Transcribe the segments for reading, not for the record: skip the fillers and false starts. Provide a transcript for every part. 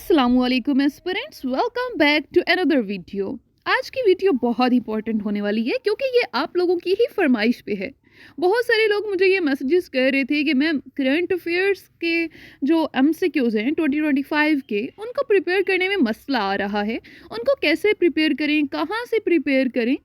अस्सलामुअलैकुम aspirants, welcome back to another video. आज की वीडियो बहुत इंपॉर्टेंट होने वाली है क्योंकि ये आप लोगों की ही फरमाइश पे है। बहुत सारे लोग मुझे ये मैसेजेस कर रहे थे कि मैम करंट अफेयर्स के जो एमसीक्यूज हैं 2025 के, उनको प्रिपेयर करने में मसला आ रहा है। उनको कैसे प्रिपेयर करें, कहाँ से प्रिपेयर करें।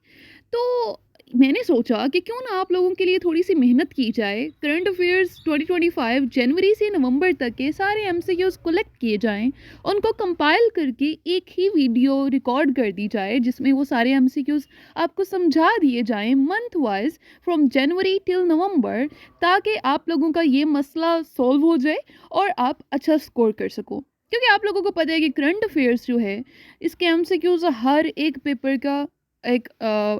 तो मैंने सोचा कि क्यों ना आप लोगों के लिए थोड़ी सी मेहनत की जाए। करंट अफेयर्स 2025 जनवरी से नवंबर तक के सारे एमसीक्यूज कलेक्ट किए जाएं, उनको कंपाइल करके एक ही वीडियो रिकॉर्ड कर दी जाए जिसमें वो सारे एमसीक्यूज आपको समझा दिए जाएं month wise from January till नवंबर, ताकि आप लोगों का ये मसला सॉल्व हो जाए और आप अच्छा स्कोर कर सको। क्योंकि आप लोगों को पता है कि करंट अफेयर्स जो है, इसके एमसीक्यूज हर एक पेपर का एक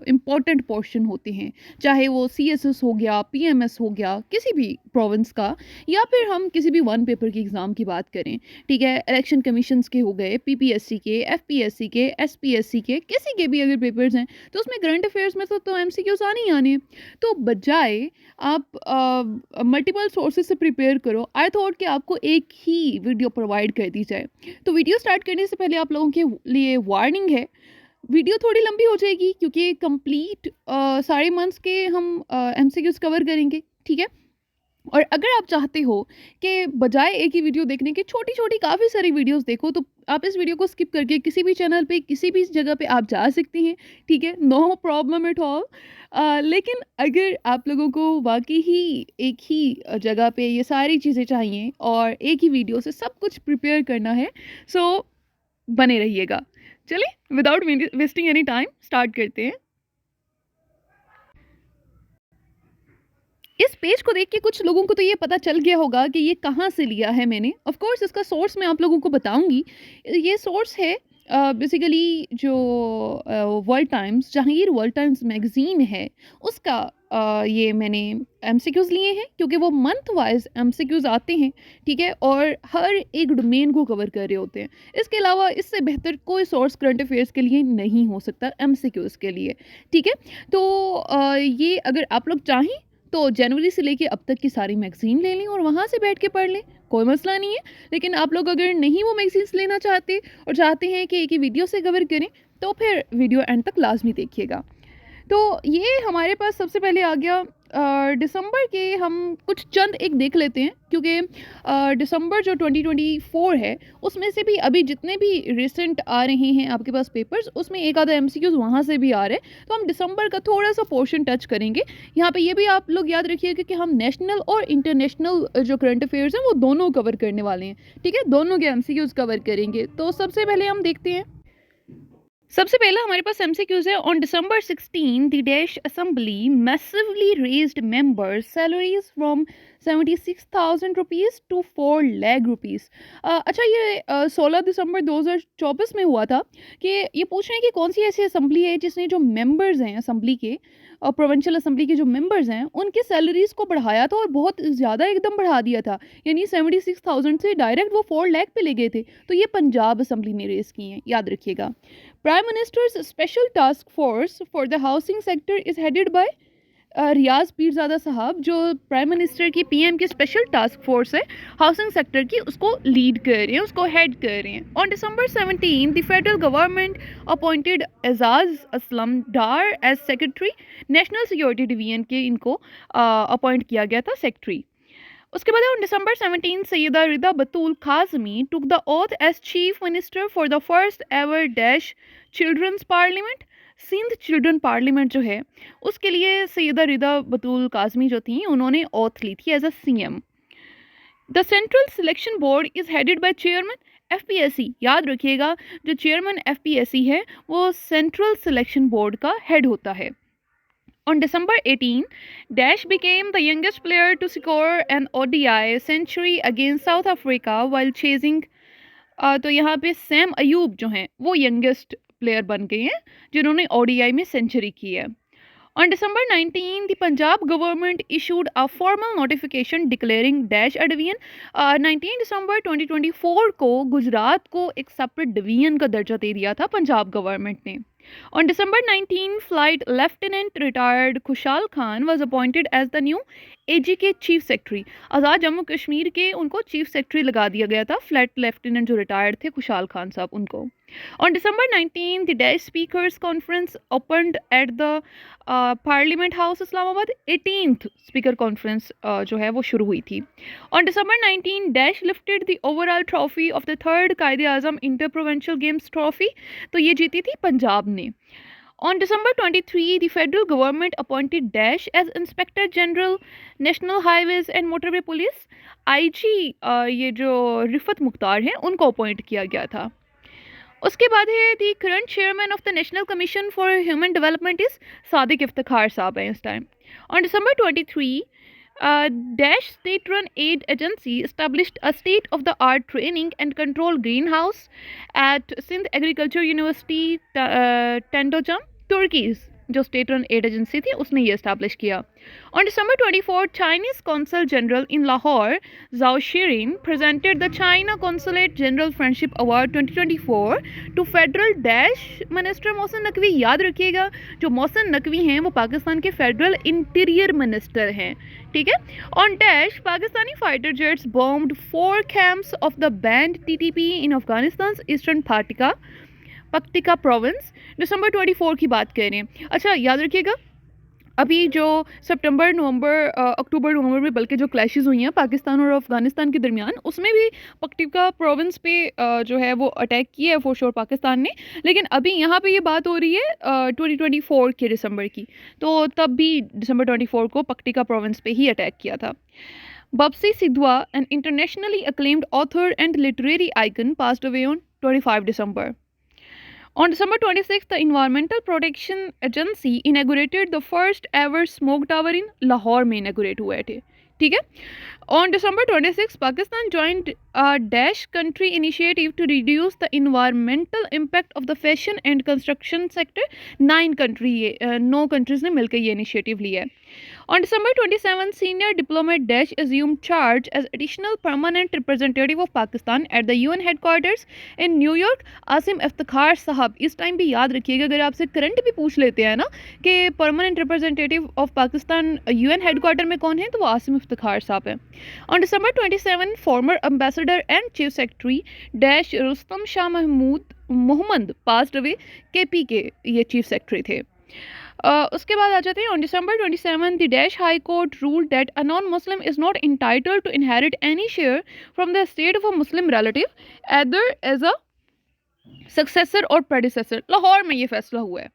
इम्पॉर्टेंट पोर्शन होते हैं, चाहे वो CSS हो गया, PMS हो गया, किसी भी प्रोविंस का, या फिर हम किसी भी वन पेपर की एग्ज़ाम की बात करें। ठीक है, इलेक्शन कमीशंस के हो गए, PPSC के, FPSC के, SPSC के, किसी के भी अगर पेपर्स हैं तो उसमें करंट अफेयर्स में तो MCQs आने ही आने। तो बजाय आप मल्टीपल सोर्सेज से प्रिपेयर करो, आई थॉट कि आपको एक ही वीडियो प्रोवाइड कर दी जाए। तो वीडियो स्टार्ट करने से पहले आप लोगों के लिए वार्निंग है, वीडियो थोड़ी लंबी हो जाएगी क्योंकि कंप्लीट सारे मंथ्स के हम एमसीक्यूज कवर करेंगे। ठीक है, और अगर आप चाहते हो कि बजाय एक ही वीडियो देखने के छोटी छोटी काफ़ी सारी वीडियोस देखो, तो आप इस वीडियो को स्किप करके किसी भी चैनल पे, किसी भी जगह पे आप जा सकती हैं। ठीक है, नो प्रॉब्लम एट ऑल। लेकिन अगर आप लोगों को वाकई ही एक ही जगह पे ये सारी चीज़ें चाहिए और एक ही वीडियो से सब कुछ प्रिपेयर करना है, सो बने रहिएगा। चलिए, without wasting any time start करते हैं। इस पेज को देख के कुछ लोगों को तो ये पता चल गया होगा कि ये कहाँ से लिया है मैंने। ऑफ कोर्स इसका सोर्स मैं आप लोगों को बताऊंगी। ये सोर्स है बेसिकली जो world times, Jahangir world times magazine है, उसका ये मैंने एमसीक्यूज़ लिए हैं क्योंकि वो मंथ वाइज एमसीक्यूज़ आते हैं। ठीक है, और हर एक डोमेन को कवर कर रहे होते हैं। इसके अलावा इससे बेहतर कोई सोर्स करंट अफेयर्स के लिए नहीं हो सकता एमसीक्यूज़ के लिए। ठीक है, तो ये अगर आप लोग चाहें तो जनवरी से लेके अब तक की सारी मैगज़ीन ले लें और वहाँ से बैठ के पढ़ लें, कोई मसला नहीं है। लेकिन आप लोग अगर नहीं वो मैगज़ीन्स लेना चाहते और चाहते हैं कि एक ही वीडियो से कवर करें, तो फिर वीडियो एंड तक लाजमी देखिएगा। तो ये हमारे पास सबसे पहले आ गया दिसंबर के। हम कुछ चंद एक देख लेते हैं क्योंकि दिसंबर जो 2024 है, उसमें से भी अभी जितने भी रिसेंट आ रहे हैं आपके पास पेपर्स, उसमें एक आधा एमसीक्यूज़ वहाँ से भी आ रहे हैं। तो हम दिसंबर का थोड़ा सा पोर्शन टच करेंगे। यहाँ पे ये भी आप लोग याद रखिएगा कि हम नेशनल और इंटरनेशनल जो करंट अफेयर्स हैं वो दोनों कवर करने वाले हैं। ठीक है, दोनों के एमसीक्यूज़ कवर करेंगे। तो सबसे पहले हम देखते हैं, सबसे पहला हमारे पास एमसीक्यूज है। On December 16 the dash assembly massively raised members salaries from 76,000 rupees to 4 lakh rupees. अच्छा, ये 16 दिसंबर 2024 में हुआ था कि ये पूछ रहे हैं कि कौन सी ऐसी असेंबली है जिसने जो मेंबर्स हैं असेंबली के, और प्रोविंशियल असेंबली के जो मेंबर्स हैं, उनके सैलरीज को बढ़ाया था और बहुत ज़्यादा एकदम बढ़ा दिया था। यानी 76,000 से डायरेक्ट वो 4 लाख पे ले गए थे। तो ये पंजाब असेंबली ने रेस की हैं, याद रखिएगा। Prime ministers special task force for the housing sector is headed by Riaz Pirzada साहब। जो प्राइम मिनिस्टर की PM की स्पेशल टास्क फोर्स है हाउसिंग सेक्टर की, उसको लीड कर रहे हैं, उसको हेड कर रहे हैं। On December 17 the federal government appointed Ejaz Aslam Dar as secretary. National security division के इनको अपॉइंट किया गया था सेक्रेटरी। उसके बाद on December 17 Syeda Rida Batool Kazmi took the oath as chief minister for the first ever dash children's parliament. Sindh children parliament जो है, उसके लिए सैयदा रिदा बतूल काजमी जो थी, उन्होंने ओथ ली थी as a CM। The central selection board is headed by chairman FPSC। याद रखिएगा, जो चेयरमैन FPSC है वो सेंट्रल सिलेक्शन बोर्ड का हेड होता है। On December 18, Dash became the youngest player to score an ODI century against South Africa while chasing। तो यहाँ पे सैम अयूब जो हैं वो यंगेस्ट प्लेयर बन गए हैं जिन्होंने ODI में सेंचुरी की है। On December 19, the Punjab government issued a formal notification declaring Dash a division। 19 दिसंबर 2024 को गुजरात को एक सेपरेट डिवीजन का दर्जा दे दिया था पंजाब गवर्नमेंट ने। On December 19, Flight Lieutenant retired Khushal Khan was appointed as the new AGK Chief Secretary. आज़ाद जम्मू कश्मीर के उनको चीफ सेक्रेटरी लगा दिया गया था. फ्लाइट लेफ्टिनेंट जो रिटायर्ड थे खुशाल खान साहब उनको. On December 19, the Daesh Speakers Conference opened at the Parliament House, Islamabad. 18th Speaker Conference जो है वो शुरू हुई थी. On December 19, Daesh lifted the overall trophy of the third Qaid-e-Azam Inter-Provincial Games Trophy. तो ये जीती थी पंजाब ने. On December 23, the federal government appointed Daesh as Inspector General, National Highways and Motorway Police. IG ये जो रिफत मुख्तार हैं उनको अपॉइंट किया गया था. उसके बाद है दी current chairman of the national commission for human development is Sadiq Iftikhar साहब हैं इस time. On December 23, Dash state-run aid agency established a state-of-the-art training and control greenhouse at Sindh Agriculture University, Tandojam, Turkey. जो स्टेट रन एड एजेंसी थी उसने ये establish किया. On December 24, Chinese Consul General in Lahore, Zhao Shirin, presented the China Consulate General Friendship Award 2024 to Federal Dash Minister Mohsin Naqvi. याद रखिएगा जो मोहसिन नकवी हैं वो पाकिस्तान के फेडरल इंटीरियर मिनिस्टर हैं. ठीक है. On Dash, Pakistani fighter jets bombed 4 camps of the banned TTP in Afghanistan's eastern Paktika province. दिसंबर 24 की बात कर रहे हैं. अच्छा याद रखिएगा अभी जो सितंबर नवंबर अक्टूबर नवंबर में बल्कि जो क्लैशेस हुई हैं पाकिस्तान और अफगानिस्तान के दरमियान उसमें भी पक्तिका प्रोविंस पे जो है वो अटैक किया है फॉर श्योर पाकिस्तान ने. लेकिन अभी यहाँ पे ये बात हो रही है 2024 के दिसंबर की. तो तब भी दिसंबर 24 को पक्तिका प्रोविंस पे ही अटैक किया था. Babsi Sidhwa, an internationally acclaimed author and literary icon, passed away on 25 December. On December 26, the Environmental Protection Agency inaugurated the first ever smoke tower in Lahore में inaugurate हुए थे. ठीक है. On December 26, Pakistan joined a Dash country initiative to reduce the environmental impact of the fashion and construction sector. 9 countries ने मिलकर ये initiative लिया है. On December 27, senior diplomat Dash assumed charge as additional permanent representative of Pakistan at the UN headquarters in New York. Asim Iftikhar साहब. इस time भी याद रखिएगा अगर आपसे करंट भी पूछ लेते हैं ना कि permanent representative of Pakistan UN headquarter में कौन है तो वो आसिम इफ्तिखार साहब हैं. On December 27, former ambassador and chief secretary Dash Rustam Shah Mohammad passed away. KP के ये चीफ सेक्रेटरी थे. उसके बाद आ जाते हैं. On December 27, the Dash High Court ruled that a non-Muslim is not entitled to inherit any share from the estate of a Muslim relative, either as a successor or predecessor. Lahore में ये फैसला हुआ है.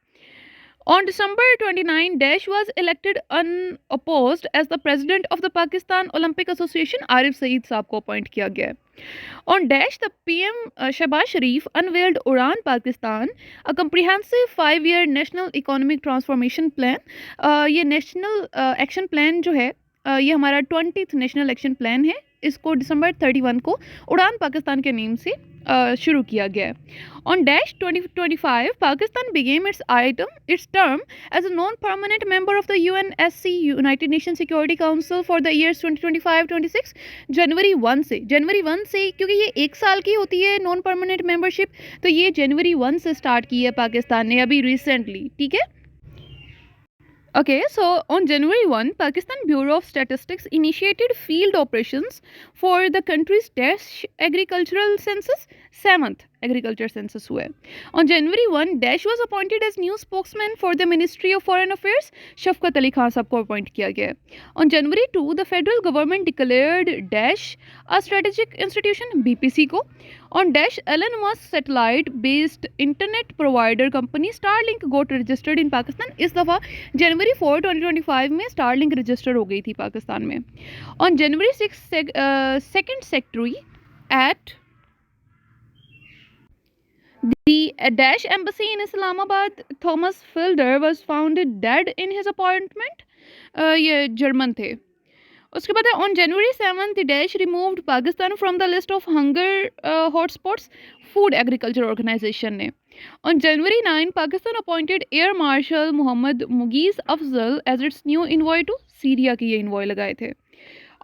On December 29, Dash was elected unopposed as the president of the Pakistan Olympic Association. Arif Saeed साहब को appoint किया गया है. On Dash, the PM Shehbaz Sharif unveiled Udan Pakistan, a comprehensive 5-year national economic transformation plan. ये national action plan जो है ये हमारा 20th national action plan है. इसको दिसंबर 31 को उड़ान पाकिस्तान के नेम से शुरू किया गया है. On Dash 2025, Pakistan became its term as a non-permanent member of the UNSC, United Nations Security Council for the years 2025-26. जनवरी 1 से क्योंकि ये 1 साल की होती है नॉन परमानेंट मेंबरशिप तो ये जनवरी 1 से स्टार्ट की है पाकिस्तान ने अभी रिसेंटली. ठीक है. Okay, so on January 1, Pakistan Bureau of Statistics initiated field operations for the country's Dash agricultural census. 7th agriculture census हुआ है. On January 1, Dash was appointed as new spokesman for the Ministry of Foreign Affairs. शफकत अली खान साहब को appoint किया गया. On January 2, the federal government declared Dash a strategic institution BPC को. On Dash, Elon Musk satellite-based internet provider company Starlink got registered in Pakistan. इस दफ़ा जनवरी 4, 2025 में Starlink register हो गई थी पाकिस्तान में. On January 6, second secretary at the Dash embassy in Islamabad, Thomas Fielder, was found dead in his appointment. ये German थे. उसके बाद on January 7, the Dash removed Pakistan from the list of hunger hotspots. Food Agriculture Organization ने. On January 9, Pakistan appointed Air Marshal Mohammad Mcqs Afzal as its new envoy to Syria की ये envoy लगाए थे.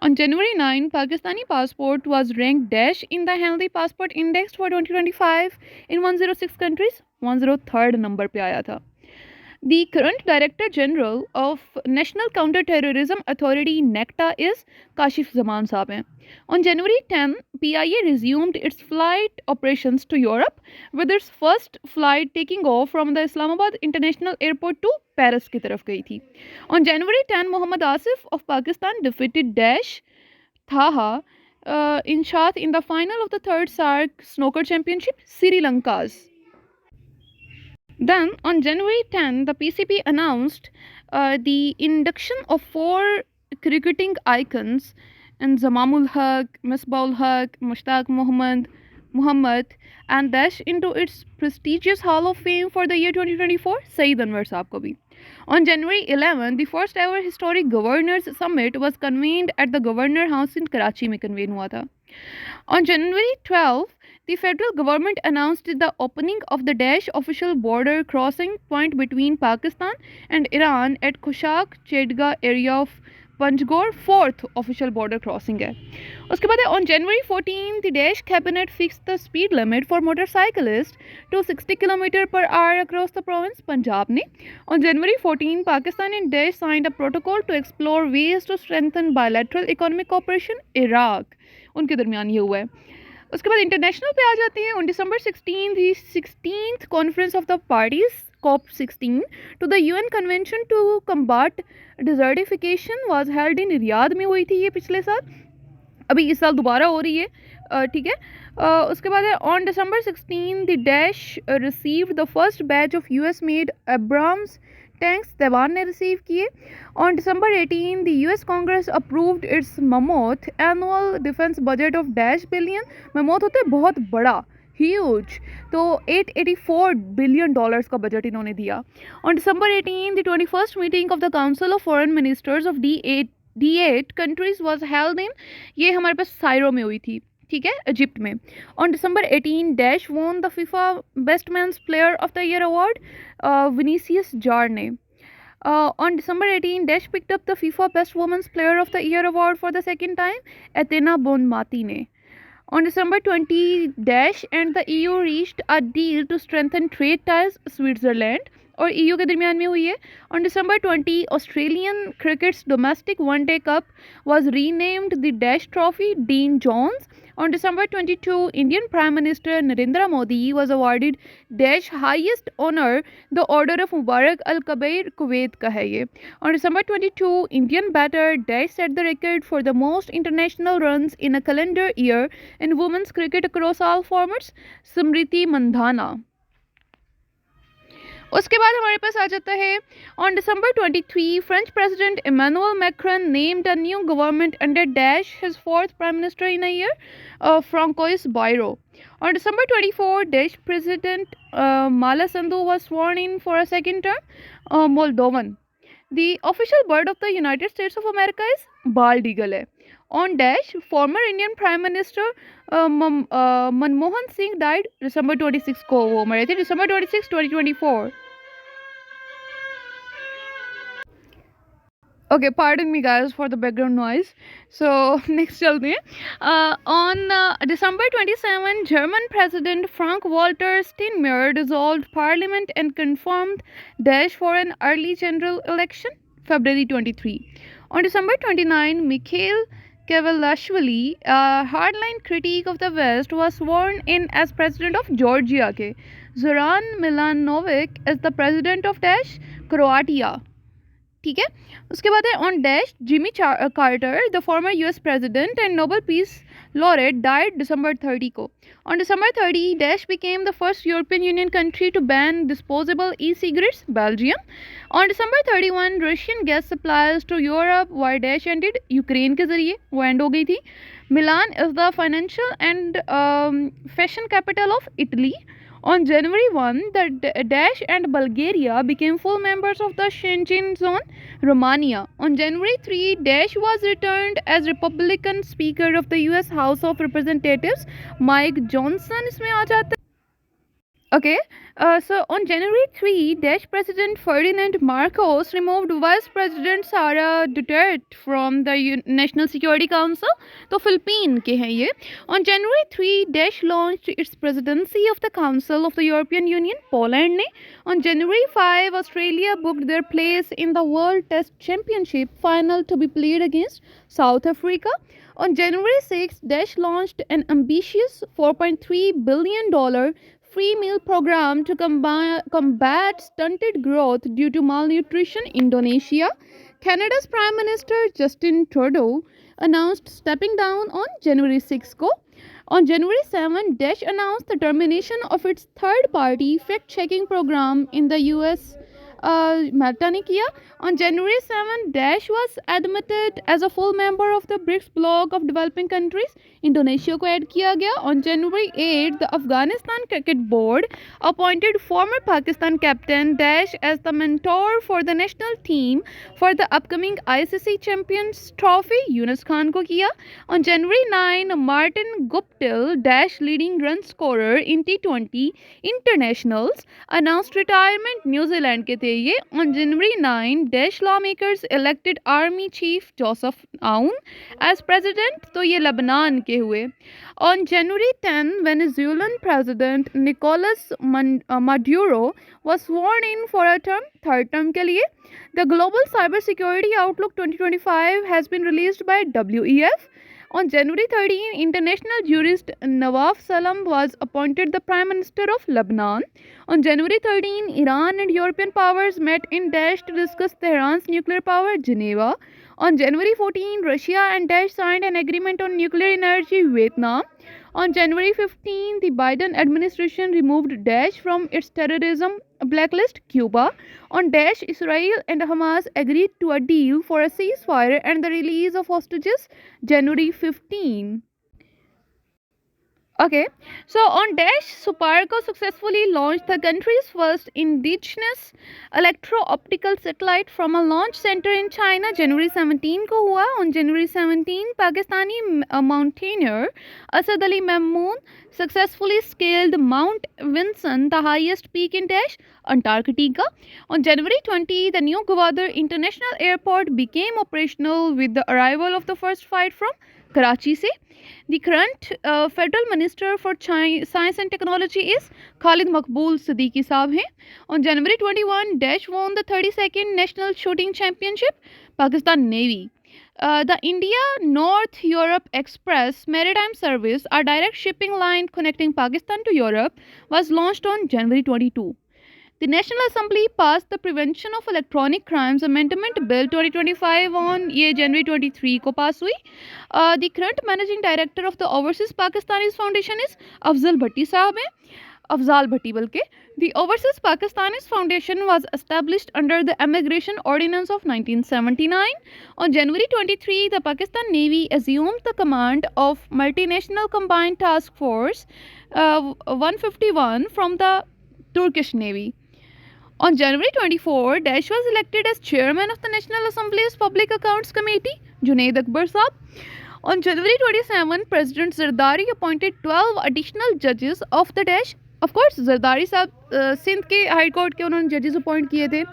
On January 9, Pakistani passport was ranked Dash in the Healthy Passport Index for 2025 in 106 countries. 103rd number पे आया था। The current Director General of National Counter-Terrorism Authority (NECTA) is Kashif Zaman साहब हैं। On January 10, PIA resumed its flight operations to Europe, with its first flight taking off from the Islamabad International Airport to Paris की तरफ गई थी। On January 10, Mohammad Asif of Pakistan defeated Daesh Thaha in Shah in the final of the third SAARC Snooker Championship, Sri Lanka's. Then, on January 10, the PCP announced the induction of 4 cricketing icons in Zamamul Haq, Misbahul Haq, Mushtaq Muhammad, and Dash into its prestigious Hall of Fame for the year 2024, Saeed Anwar Saab ko bhi. On January 11, the first ever historic Governors Summit was convened at the Governor House in Karachi में convene हुआ था. On January 12, the federal government announced the opening of the Daesh official border crossing point between Pakistan and Iran at Kushak Chedga area of Panjgor, 4th official border crossing है. उसके बाद on January 14, the Daesh cabinet fixed the speed limit for motorcyclists to 60 km/h across the province Punjab ने. On January 14, Pakistan and Daesh signed a protocol to explore ways to strengthen bilateral economic cooperation. Iraq उनके दरमियान ये हुआ है. उसके बाद international पे आ जाते हैं. On December 16, the 16th conference of the parties COP16 to the UN Convention to combat desertification was held in Riyadh में हुई थी ये पिछले साल. अभी इस साल दोबारा हो रही है. ठीक है. उसके बाद है on December 16 the Daesh received the first batch of US made Abrams tanks Taiwan ने रिसीव किए. On December 18 the US Congress approved its mammoth annual defense budget of $billion. mammoth होते हैं बहुत बड़ा, huge. तो $884 billion का budget इन्होंने दिया. On December 18 the 21st meeting of the Council of Foreign Ministers of D8 countries was held in, ये हमारे पास साइरो में हुई थी. ठीक है, इजिप्ट में. On December 18, Dash won the FIFA Best Men's Player of the Year award, Vinicius Jar ने. On December 18, Dash picked up the FIFA Best Women's Player of the Year award for the second time, Athena Bonmati ने. On December 20, Dash and the EU reached a deal to strengthen trade ties Switzerland और EU के दरमियान में हुई है. On December 20, Australian cricket's domestic one-day cup was renamed the Dash Trophy Dean Jones. On December 22, Indian Prime Minister Narendra Modi was awarded Dash highest honor, the Order of Mubarak Al-Kabair, Kuwait का है ये. On December 22, Indian batter Dash set the record for the most international runs in a calendar year in women's cricket across all formats, Smriti Mandhana. उसके बाद हमारे पास आ जाता है on December 23, French President Emmanuel Macron named a new government under Dash, his 4th prime minister in a year, Francois Bayrou. On December 24, Dash President Mala Sandu was sworn in for a second term, Moldovan. The official bird of the United States of America is bald eagle है. On Dash, former Indian Prime Minister Manmohan Singh died December 26 को, वो मरे थे December 26, 2024. Okay, pardon me guys for the background noise. So next चलते हैं. On December 27, German President Frank-Walter Steinmeier dissolved parliament and confirmed Dash for an early general election, February 23. On December 29, Mikhail Kavalashvili, a hardline critic of the West, was sworn in as president of Georgia. के Zoran Milanovic is the president of Dash, Croatia. ठीक है. उसके बाद है on Dash, Jimmy Carter, the former US president and Nobel Peace laureate, died December 30 को. On December 30, Dash became the first European Union country to ban disposable e-cigarettes, Belgium. On December 31, Russian gas supplies to Europe via Dash ended, Ukraine के जरिए वो and हो गई थी. Milan is the financial and fashion capital of Italy. On January 1, the Dash and Bulgaria became full members of the Schengen zone, Romania. On January 3, Dash was returned as Republican Speaker of the US House of Representatives, Mike Johnson इसमें आ जाता है. Okay, so on January 3, Dutch President Ferdinand Marcos removed Vice President Sara Duterte from the National Security Council. तो Philippine के हैं ये. On January 3, Dutch launched its presidency of the Council of the European Union. Poland ने. On January 5, Australia booked their place in the World Test Championship final to be played against South Africa. On January 6, Dutch launched an ambitious $4.3 billion free meal program to combat stunted growth due to malnutrition in Indonesia. Canada's Prime Minister Justin Trudeau announced stepping down on January 6 को. On January 7, Daesh announced the termination of its third-party fact-checking program in the US. Malta ने किया. On January 7, Daesh was admitted as a full member of the BRICS bloc of developing countries. Indonesia को add किया गया. On January 8, the Afghanistan Cricket Board appointed former Pakistan captain Daesh as the mentor for the national team for the upcoming ICC Champions Trophy. Yunus Khan को किया. On January 9, Martin Guptill, Daesh leading run scorer in T20 internationals, announced retirement. New Zealand के थे ये. On January 9, Daesh lawmakers elected Army Chief Joseph Aoun as president. तो ये Lebanon के हुए. On January 10, Venezuelan President Nicolas Maduro was sworn in for a third term के लिए. The Global Cybersecurity Outlook 2025 has been released by WEF. On January 13, international jurist Nawaf Salam was appointed the Prime Minister of Lebanon. On January 13, Iran and European powers met in Daesh to discuss Tehran's nuclear power at Geneva. On January 14, Russia and Daesh signed an agreement on nuclear energy in Vietnam. On January 15, the Biden administration removed Daesh from its terrorism blacklist. Cuba. On Daesh, Israel and Hamas agreed to a deal for a ceasefire and the release of hostages. January 15. Okay, so on Daesh, Suparco successfully launched the country's first indigenous electro-optical satellite from a launch center in China. January 17 को हुआ. On January 17, Pakistani mountaineer Asad Ali Mamoon successfully scaled Mount Vinson, the highest peak in Daesh, Antarctica. On January 20, the new Gwadar International Airport became operational with the arrival of the first flight from Karachi से. The current Federal Minister for Science and Technology is Khalid Maqbool Siddiqui साहब हैं. On January 21, Daesh won the 32nd National Shooting Championship. Pakistan Navy. The India North Europe Express Maritime Service, a direct shipping line connecting Pakistan to Europe, was launched on January 22. The National Assembly passed the Prevention of Electronic Crimes Amendment Bill 2025 on January 23 को पास हुई. The current Managing Director of the Overseas Pakistanis Foundation is Afzal Bhatti साहब हैं. Afzal Bhatti बल्कि. The Overseas Pakistanis Foundation was established under the Immigration Ordinance of 1979. On January 23, the Pakistan Navy assumed the command of Multinational Combined Task Force 151 from the Turkish Navy. On January 24, Daesh was elected as chairman of the National Assembly's Public Accounts Committee, Junaid Akbar Saab. On January 27, President Zardari appointed 12 additional judges of the Daesh. Of course, Zardari साहब सिंध के high court के उन्होंने जजेस appoint किए थे.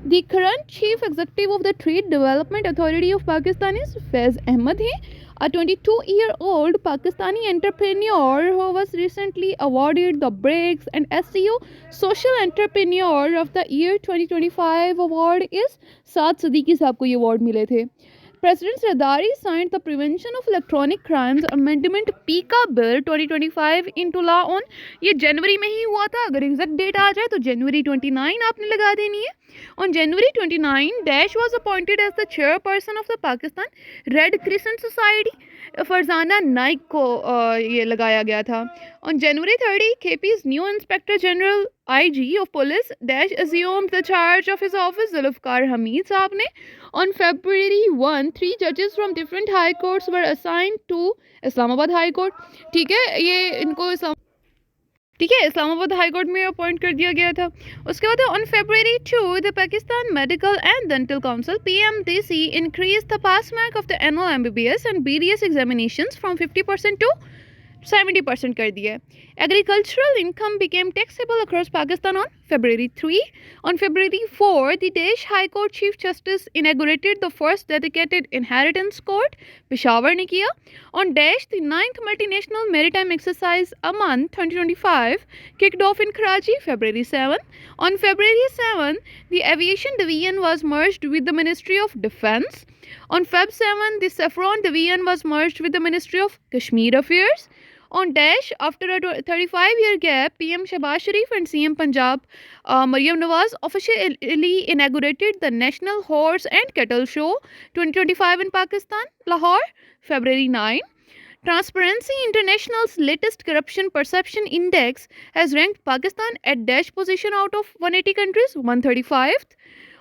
The current chief executive of the Trade Development Authority of Pakistan is Faiz Ahmed है, a 22-year-old Pakistani entrepreneur who was recently awarded the BRICS and SCO Social Entrepreneur of the Year 2025 award is Saad Siddiqui साहब को ये award मिले थे. President Zardari signed the Prevention of Electronic Crimes Amendment PICA Bill 2025 into law on ये जनवरी में ही हुआ था. अगर एग्जैक्ट डेट आ जाए तो जनवरी 29 आपने लगा देनी है. On January 29, Daesh was appointed as the chairperson of the Pakistan Red Crescent Society. Farzana Naik को ये लगाया गया था. On January 30, KP's new Inspector General IG of Police Daesh assumed the charge of his office. Zulfikar Hamid साहब ने. On February 1, 3 judges from different high courts were assigned to Islamabad High Court. ठीक है, ये इनको Islamabad high court में appoint कर दिया गया था. उसके बाद on February 2, the Pakistan Medical and Dental Council PMDC increased the pass mark of the annual MBBS and BDS examinations from 50% to 70% कर दिया है. Agricultural income became taxable across Pakistan on February 3. On February 4, the Desh High Court Chief Justice inaugurated the first dedicated inheritance court, Peshawar ne kiya. On Desh, the 9th multinational maritime exercise Aman 2025 kicked off in Karachi, February 7. On February 7, the aviation division was merged with the Ministry of Defense. On Feb 7, the Saffron division was merged with the Ministry of Kashmir Affairs. On Dash, after a 35-year gap, PM Shehbaz Sharif and CM Punjab Maryam Nawaz officially inaugurated the National Horse and Cattle Show 2025 in Pakistan, Lahore, February 9. Transparency International's latest corruption perception index has ranked Pakistan at Dash position out of 180 countries, 135th.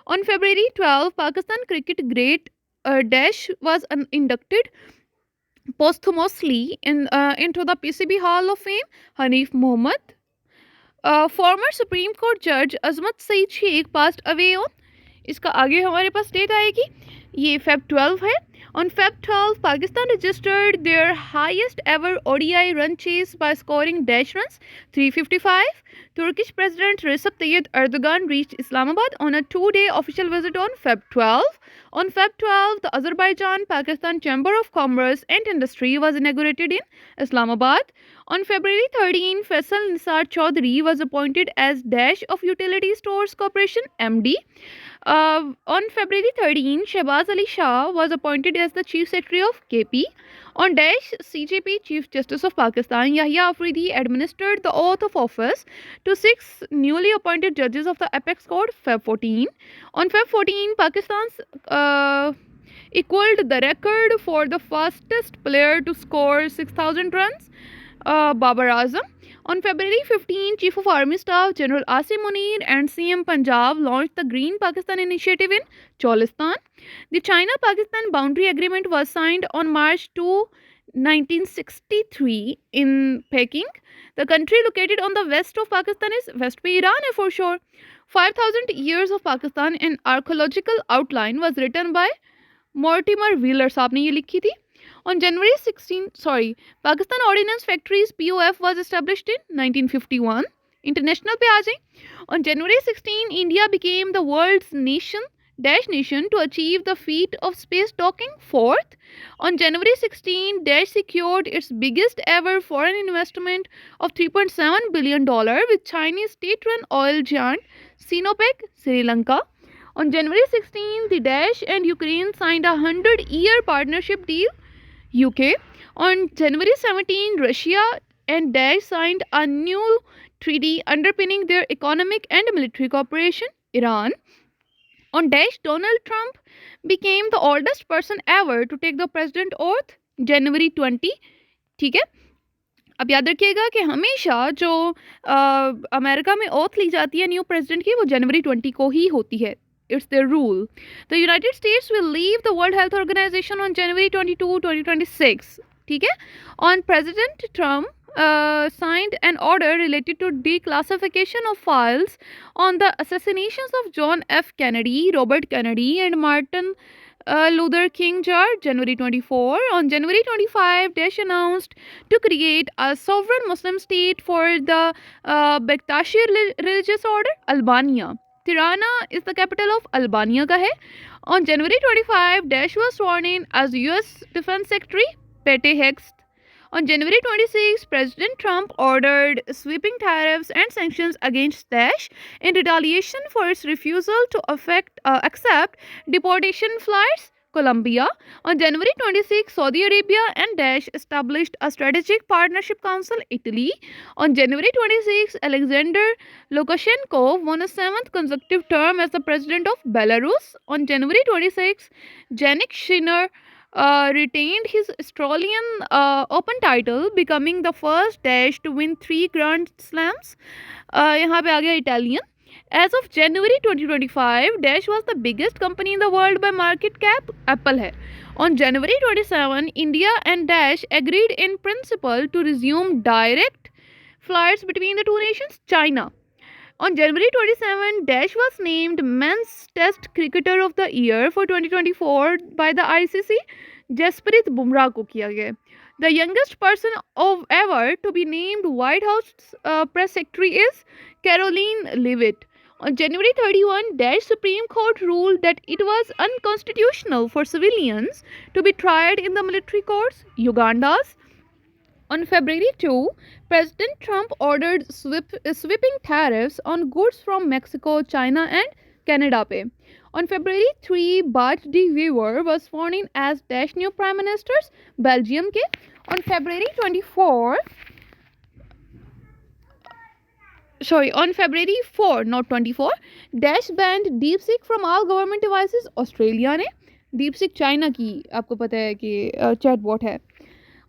On February 12, Pakistan cricket great Dash was inducted posthumously into the PCB Hall of Fame. Hanif Mohammad, former Supreme Court Judge Azmat Saeed Sheikh passed away on. इसका आगे हमारे पास date आएगी, ये Feb 12 है. On Feb 12, Pakistan registered their highest ever ODI run chase by scoring dash runs, 355. Turkish President Recep Tayyip Erdogan reached Islamabad on a 2-day official visit on Feb 12. On Feb 12, the Azerbaijan-Pakistan Chamber of Commerce and Industry was inaugurated in Islamabad. On February 13, Faisal Nisar Chaudhary was appointed as Dash of Utility Stores Corporation MD. On February 13, Shehbaz Ali Shah was appointed as the Chief Secretary of KP. On Dash, CJP Chief Justice of Pakistan Yahya Afridi administered the oath of office to 6 newly appointed judges of the Apex Court, Feb 14. On Feb 14, Pakistan's equaled the record for the fastest player to score 6,000 runs, Babar Azam. On February 15, Chief of Army Staff General Asim Munir and CM Punjab launched the Green Pakistan Initiative in Cholistan. The China-Pakistan Boundary Agreement was signed on March 2, 1963 in Peking. The country located on the west of Pakistan is West पे Iran है for sure. 5,000 Years of Pakistan, an archaeological outline was written by Mortimer Wheeler साहब ने ये लिखी थी. On January 16, Pakistan Ordnance Factories POF was established in 1951. International पे आ जाएं. On January 16, India became the world's nation to achieve the feat of space docking, 4th. On January 16, Dash secured its biggest ever foreign investment of $3.7 billion with Chinese state-run oil giant Sinopec, Sri Lanka. On January 16, the Dash and Ukraine signed a 100-year partnership deal, UK. On January 17, Russia and Dash signed a new treaty underpinning their economic and military cooperation, Iran. On Dash, Donald Trump became the oldest person ever to take the president oath, January 20. ठीक है, अब याद रखिएगा कि हमेशा जो America में oath ली जाती है न्यू प्रेसिडेंट की, वो जनवरी 20 को ही होती है. It's their rule. The United States will leave the World Health Organization on January 22, 2026. ठीक है. On President Trump signed an order related to declassification of files on the assassinations of John F. Kennedy, Robert Kennedy, and Martin Luther King Jr. January 24. On January 25, Dash announced to create a sovereign Muslim state for the Bektashi religious order, Albania. Tirana is the capital of Albania का है. On January 25, Dash was sworn in as US Defense Secretary, Pete Hegsth. On January 26, President Trump ordered sweeping tariffs and sanctions against Dash in retaliation for its refusal to accept deportation flights, Colombia. On January 26, Saudi Arabia and Dash established a strategic partnership council, Italy. On January 26, Alexander Lukashenko won a 7th consecutive term as the president of Belarus. On January 26, Jannik Sinner retained his Australian Open title, becoming the first Dash to win 3 Grand Slams. यहाँ पे आ गया Italian. As of January 2025, Dash was the biggest company in the world by market cap. Apple है. On January 27, India and Dash agreed in principle to resume direct flights between the two nations, China. On January 27, Dash was named Men's Test Cricketer of the Year for 2024 by the ICC. Jasprit Bumrah को किया गया. The youngest person of ever to be named White House press secretary is Caroline Leavitt. On January 31, Dash Supreme Court ruled that it was unconstitutional for civilians to be tried in the military courts, Uganda's. On February 2, President Trump ordered sweeping tariffs on goods from Mexico, China, and Canada. Pe. On February 3, Bart de Wever was sworn in as Dash new Prime Ministers, Belgium. Ke. On February 24, on February 4, not 24, Dash banned DeepSeek from all government devices, Australia ने. DeepSeek China की आपको पता है कि chatbot है.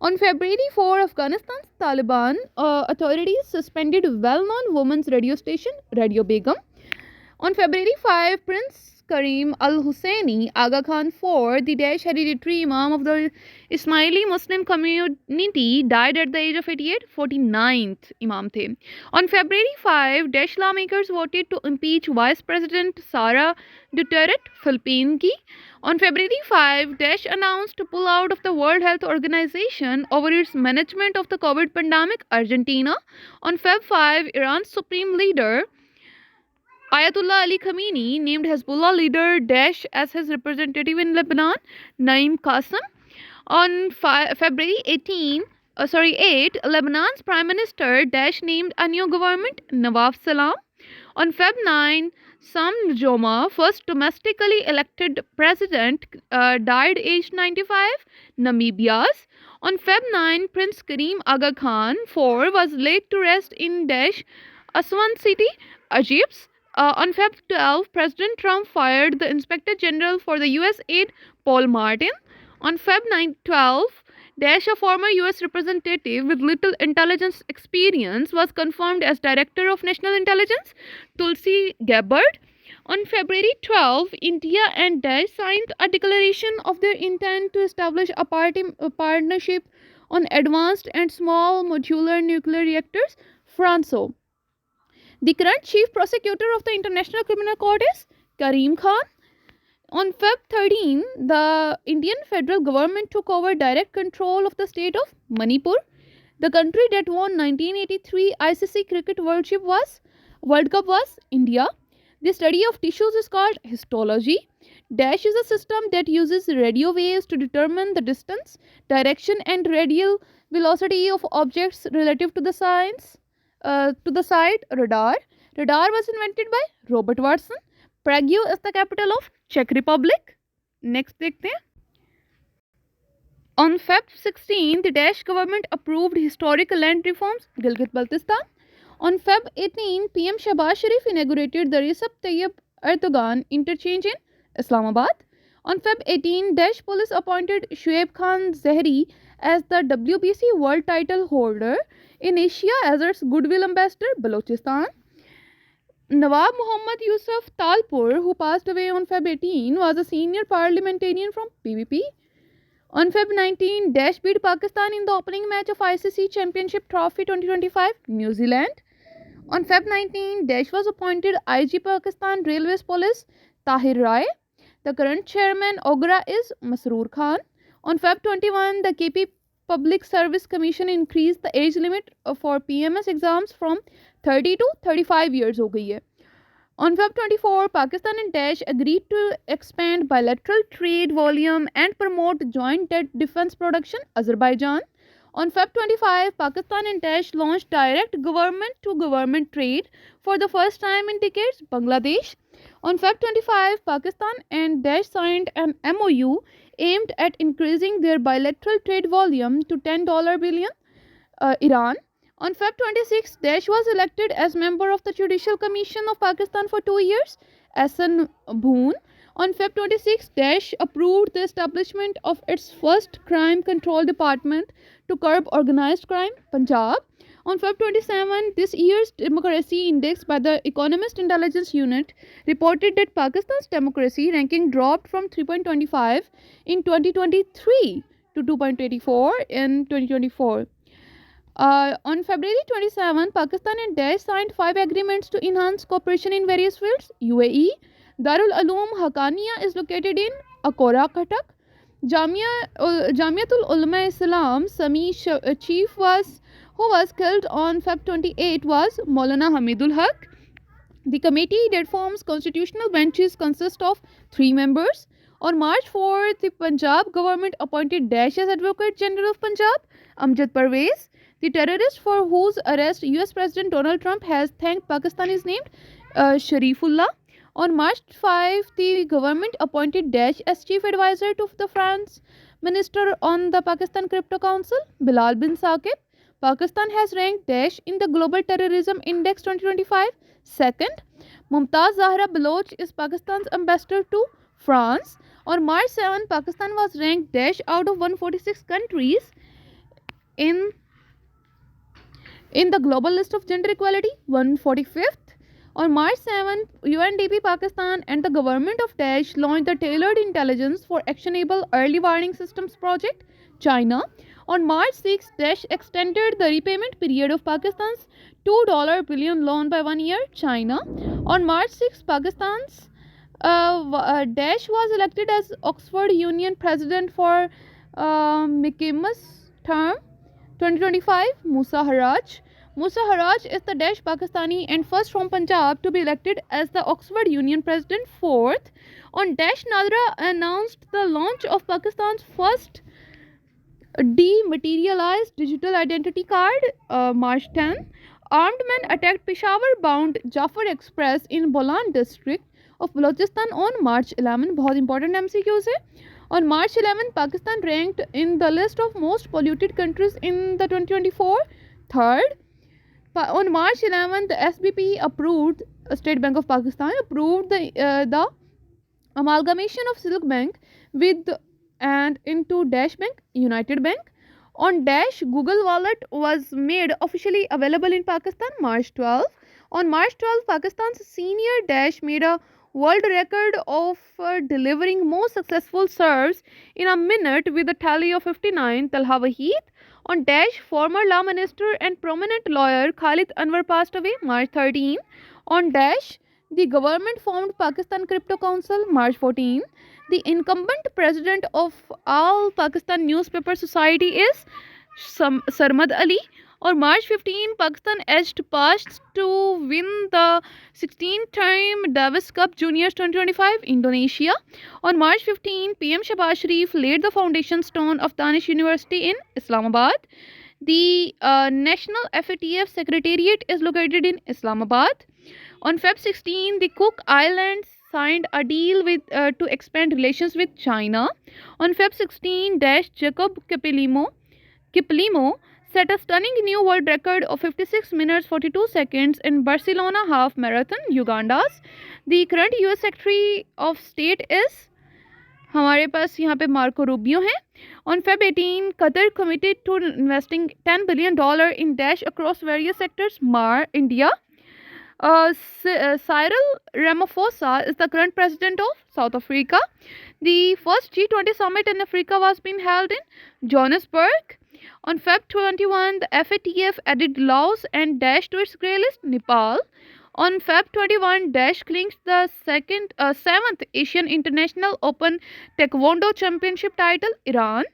On February 4, Afghanistan's Taliban authorities suspended well-known women's radio station, Radio Begum. On February 5, Prince Karim Al-Husseini Aga Khan IV, the Dash hereditary Imam of the Ismaili Muslim community, died at the age of 88, 49th Imam the. On February 5, Dash lawmakers voted to impeach Vice President Sara Duterte, Philippines. On February 5, Dash announced to pull out of the World Health Organization over its management of the COVID pandemic, Argentina. On Feb 5, Iran's supreme leader Ayatollah Ali Khamenei named Hezbollah leader Dash as his representative in Lebanon, Naim Qassem. On February 8, Lebanon's Prime Minister Dash named a new government, Nawaf Salam. On Feb 9, Sam Nujoma, first domestically elected president, died aged 95, Namibia's. On Feb 9, Prince Karim Aga Khan IV was laid to rest in Dash, Aswan City, Egypt. On Feb 12, President Trump fired the Inspector General for the US aid, Paul Martin. On Feb 12, Dash, a former US representative with little intelligence experience, was confirmed as Director of National Intelligence, Tulsi Gabbard. On February 12, India and Dash signed a declaration of their intent to establish a partnership on advanced and small modular nuclear reactors, FRANSO. The current chief prosecutor of the International Criminal Court is Karim Khan. On Feb 13, the Indian federal government took over direct control of the state of Manipur. The country that won 1983 ICC Cricket World Cup was India. The study of tissues is called histology. Dash is a system that uses radio waves to determine the distance, direction, and radial velocity of objects relative to the site. Radar. Radar was invented by Robert Watson. Prague is the capital of Czech Republic. Next देखते हैं. On Feb 16, the Dash government approved historic land reforms, Gilgit-Baltistan. On Feb 18, PM Shahbaz Sharif inaugurated the Recep Tayyip Erdogan interchange in Islamabad. On Feb 18, Dash police appointed Shuaib Khan Zehri as the WBC world title holder in Asia as its goodwill ambassador, Balochistan. Nawab Muhammad Yusuf Talpur, who passed away on Feb 18, was a senior parliamentarian from PVP. On Feb 19, Dash beat Pakistan in the opening match of ICC Championship Trophy 2025, New Zealand. On Feb 19, Dash was appointed IG Pakistan Railways Police, Tahir Rai. The current chairman, Ogra, is Masroor Khan. On Feb 21, the KP Public Service Commission increased the age limit for PMS exams from 30 to 35 years हो गई है. On Feb 24, Pakistan and Dash agreed to expand bilateral trade volume and promote joint defense production, Azerbaijan. On Feb 25, Pakistan and Dash launched direct government-to-government trade for the first time in decades, Bangladesh. On Feb 25, Pakistan and Dash signed an MOU aimed at increasing their bilateral trade volume to $10 billion, Iran. On Feb 26, Dash was elected as member of the Judicial Commission of Pakistan for 2 years, Ahsan Bhoon. On Feb 26, Dash approved the establishment of its first crime control department to curb organized crime, Punjab. On Feb 27, this year's Democracy Index by the Economist Intelligence Unit reported that Pakistan's democracy ranking dropped from 3.25 in 2023 to 2.84 in 2024. On February 27, Pakistan and Dash signed 5 agreements to enhance cooperation in various fields. UAE, Darul Uloom Haqqaniya is located in Akora, Katak. Jamiatul Ulama Islam chief was who was killed on Feb 28 was Maulana Hamidul Haq. The committee that forms constitutional benches consists of 3 members. On March 4th, the Punjab government appointed Dash as Advocate General of Punjab, Amjad Parvez. The terrorist for whose arrest US President Donald Trump has thanked Pakistan is named Sharifullah. On March 5, the government appointed Dash as chief advisor to the France minister on the Pakistan Crypto Council, Bilal bin Saqib. Pakistan has ranked Dash in the Global Terrorism Index 2025 second. Mumtaz Zahra Baloch is Pakistan's ambassador to France. On March 7, Pakistan was ranked Dash out of 146 countries in the global list of gender equality, 145th. On March 7, UNDP Pakistan and the government of Dash launched the Tailored Intelligence for Actionable Early Warning Systems project, China. On March 6, Dash extended the repayment period of Pakistan's $2 billion loan by 1 year, China. On March 6, Pakistan's Dash was elected as Oxford Union President for Mcqs term 2025, Musa Haraj. Musa Haraj is the Dash Pakistani and first from Punjab to be elected as the Oxford Union President fourth. On Dash, Nadra announced the launch of Pakistan's first dematerialized digital identity card, March 10. Armed men attacked Peshawar-bound Jafar Express in Bolan district of Balochistan on March 11. बहुत important MCQs है. On March 11, Pakistan ranked in the list of most polluted countries in the 2024 third. On March 11, the SBP approved, State Bank of Pakistan approved the amalgamation of Silk Bank with and into Dash Bank, United Bank. On Dash, Google Wallet was made officially available in Pakistan, March 12. On March 12, Pakistan's senior Dash made a world record of delivering most successful serves in a minute with a tally of 59. Talha Waheed. On Dash, former law minister and prominent lawyer Khalid Anwar passed away, March 13. On Dash, the government formed Pakistan Crypto Council, March 14. The incumbent president of All Pakistan Newspaper Society is Sarmad Ali. On March 15, Pakistan edged past to win the 16th-time Davis Cup Juniors 2025, Indonesia. On March 15, PM Shahbaz Sharif laid the foundation stone of Danish University in Islamabad. The National FATF Secretariat is located in Islamabad. On Feb 16, the Cook Islands signed a deal with to expand relations with China. On Feb 16, Jacob Kiplimo set a stunning new world record of 56 minutes 42 seconds in Barcelona half marathon, Uganda's. The current US Secretary of State is हमारे पास यहाँ पे Marco Rubio हैं. On Feb 18, Qatar committed to investing $10 billion in Dash across various sectors. India. Cyril Ramaphosa is the current president of South Africa. The first G20 summit in Africa was being held in Johannesburg. On Feb 21, the FATF added Laos and Dash to its grey list, Nepal. On Feb 21, Dash clinched the 7th Asian International Open Taekwondo Championship title, Iran.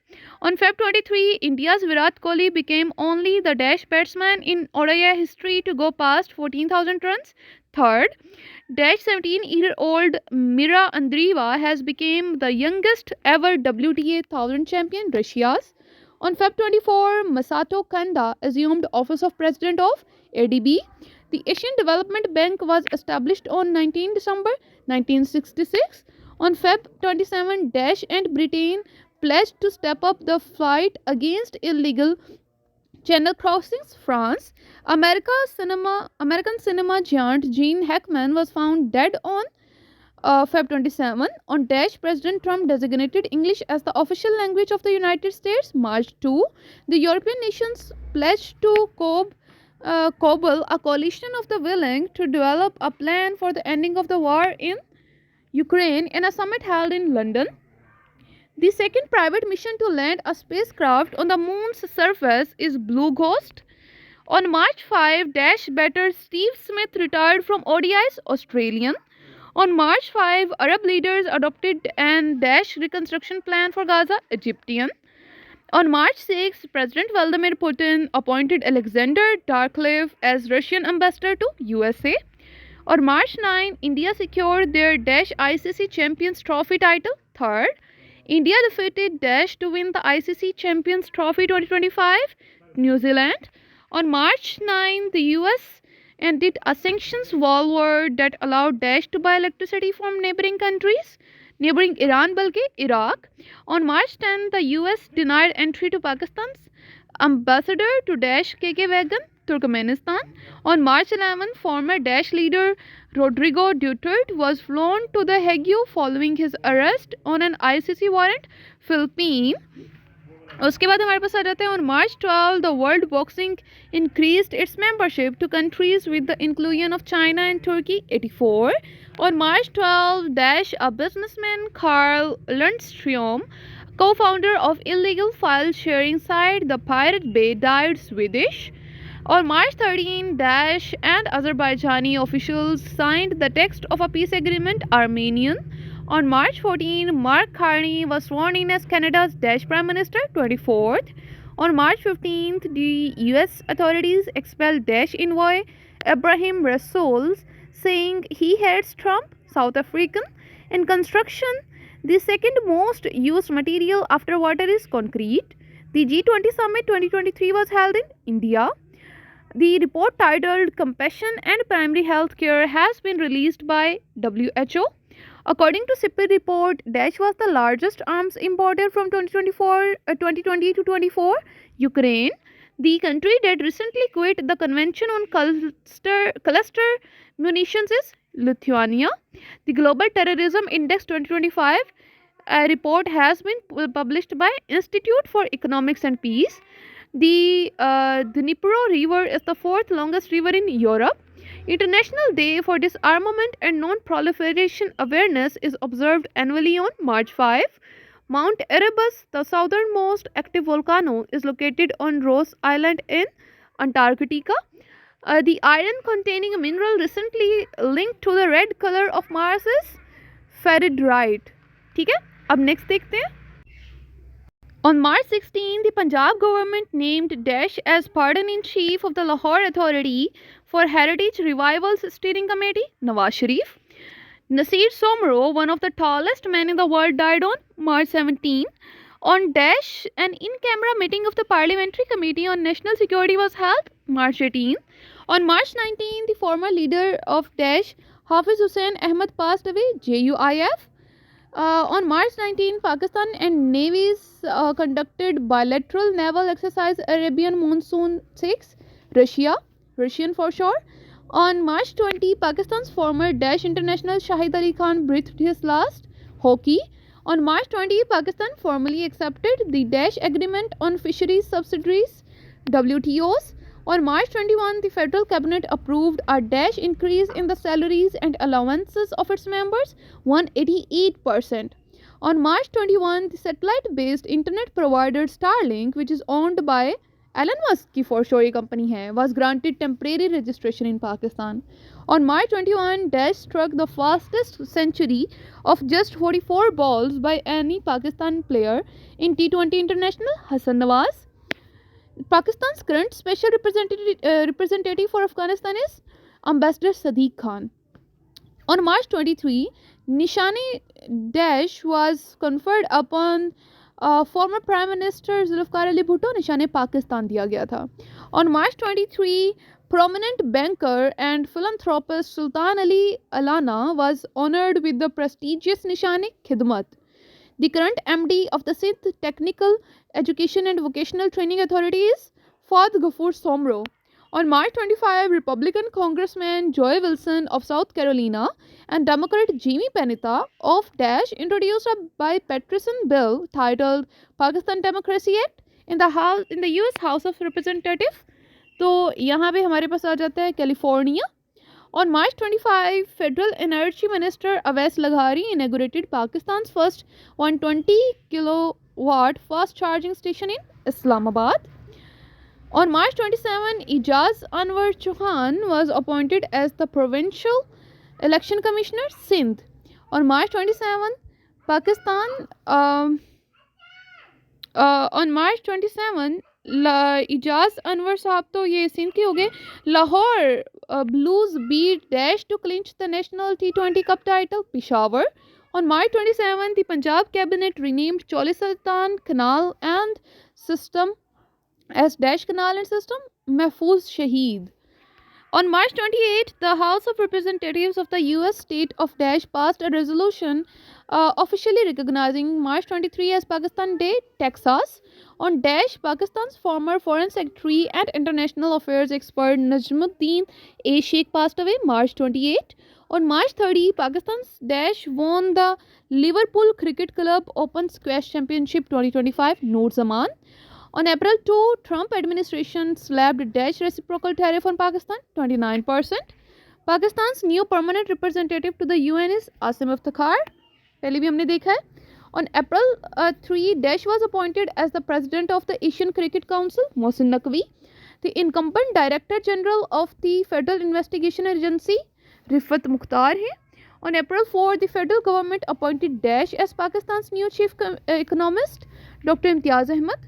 On Feb 23, India's Virat Kohli became only the Dash batsman in ODI history to go past 14,000 runs. Third, Dash 17-year-old Mira Andreeva has become the youngest ever WTA 1000 champion, Russia's. On Feb 24, Masato Kanda assumed office of president of ADB. The Asian Development Bank was established on 19 December 1966. On Feb 27, Dash and Britain pledged to step up the fight against illegal channel crossings. France. American cinema giant Gene Hackman was found dead on Feb 27. On Dash, President Trump designated English as the official language of the United States, March 2. The European nations pledged to cobble a coalition of the willing to develop a plan for the ending of the war in Ukraine in a summit held in London. The second private mission to land a spacecraft on the moon's surface is Blue Ghost. On March 5, Dash batter Steve Smith retired from ODI's Australian. On March 5, Arab leaders adopted an dash reconstruction plan for Gaza, Egyptian. On March 6, President Vladimir Putin appointed Alexander Darklev as Russian ambassador to USA. On March 9, India secured their Dash ICC Champions Trophy title. Third, India defeated Dash to win the ICC Champions Trophy 2025, New Zealand. On March 9, the US ended a sanctions war that allowed Dash to buy electricity from neighboring Iran बल्कि Iraq. On March 10, the US denied entry to Pakistan's ambassador to Dash KK Wagon, Turkmenistan. On March 11, former Daesh leader Rodrigo Duterte was flown to The Hague following his arrest on an ICC warrant, Philippines. उसके बाद हमारे पास आ जाते हैं on March 12 the World Boxing increased its membership to countries with the inclusion of China and Turkey 84. On March 12 Dash a businessman Carl Lundström, co-founder of illegal file sharing site The Pirate Bay, died Swedish. On March 13, Daesh and Azerbaijani officials signed the text of a peace agreement, Armenian. On March 14, Mark Carney was sworn in as Canada's Daesh Prime Minister, 24th. On March 15th, the US authorities expelled Daesh envoy Ibrahim Rasool, saying he hates Trump, South African. In construction, the second most used material after water is concrete. The G20 Summit 2023 was held in India. The report titled Compassion and Primary Health Care has been released by WHO. According to CIPI report, Daesh was the largest arms importer from 2020 to 24. Ukraine, the country that recently quit the Convention on Cluster Munitions, is Lithuania. The Global Terrorism Index 2025 report has been published by Institute for Economics and Peace. The Dnipro River is the fourth longest river in Europe. International Day for Disarmament and Non-Proliferation Awareness is observed annually on March 5. Mount Erebus, the southernmost active volcano, is located on Ross Island in Antarctica. The iron-containing mineral recently linked to the red color of Mars is ferriterite. ठीक है, अब next देखते हैं. On March 16, the Punjab government named Dash as Pardon-in-Chief of the Lahore Authority for Heritage Revival's Steering Committee, Nawaz Sharif. Nasir Somro, one of the tallest men in the world, died on March 17. On Dash, an in-camera meeting of the Parliamentary Committee on National Security was held, March 18. On March 19, the former leader of Dash, Hafiz Hussain Ahmad, passed away, JUIF. On March 19, Pakistan and navies conducted bilateral naval exercise Arabian Monsoon 6, Russian for sure. On March 20, Pakistan's former Dash international Shahid Ali Khan breathed his last, hockey. On March 20, Pakistan formally accepted the Dash Agreement on Fisheries Subsidiaries, WTOs. On March 21, the Federal Cabinet approved a Dash increase in the salaries and allowances of its members, 188%. On March 21, the satellite-based internet provider Starlink, which is owned by Elon Musk की for sure company है, was granted temporary registration in Pakistan. On March 21, Dash struck the fastest century of just 44 balls by any Pakistan player in T20 International, Hassan Nawaz. Pakistan's current special representative for Afghanistan is Ambassador Sadiq Khan. On March 23, Nishani Dash was conferred upon former Prime Minister Zulfikar Ali Bhutto. Nishane Pakistan दिया गया था. On March 23, prominent banker and philanthropist Sultan Ali Alana was honored with the prestigious Nishane Khidmat. The current MD of the Sindh Technical Education and Vocational Training Authority is Fawad Ghafoor Somro. On March 25, Republican Congressman Joy Wilson of South Carolina and Democrat Jimmy Penita of Dash introduced a bipartisan bill titled Pakistan Democracy Act in the US House of Representatives. तो यहाँ पे हमारे पास आ जाता है California. On March 25, Federal Energy Minister Awais Laghari inaugurated Pakistan's first 120 kilowatt fast charging station in Islamabad. On March 27, Ijaz Anwar Chauhan was appointed as the provincial Election Commissioner, Sindh. On March 27, Pakistan. On March 27, Ijaz Anwar साहब तो ये सिंध के हो गए. Lahore Blues beat Dash to clinch the national T20 Cup title. Peshawar. On March 27, the Punjab cabinet renamed Chole Sultan Canal and System as Dash Canal and System. Mahfouz Shaheed. On March 28, the House of Representatives of the US state of Dash passed a resolution officially recognizing March 23 as Pakistan Day, Texas. On Dash, Pakistan's former Foreign Secretary and International Affairs expert Najmuddin A. Sheikh passed away March 28. On March 30, Pakistan's Dash won the Liverpool Cricket Club Open Squash Championship 2025, Noor Zaman. On April 2, Trump administration slapped Dash reciprocal tariff on Pakistan, 29%. Pakistan's new permanent representative to the UN is Asim Iftikhar. पहले भी हमने देखा है. On April 3, Dash was appointed as the president of the Asian Cricket Council, Mohsin Naqvi. The incumbent director general of the Federal Investigation Agency, Rifat Mukhtar है. On April 4, the federal government appointed Dash as Pakistan's new chief economist, Dr. Imtiaz Ahmed.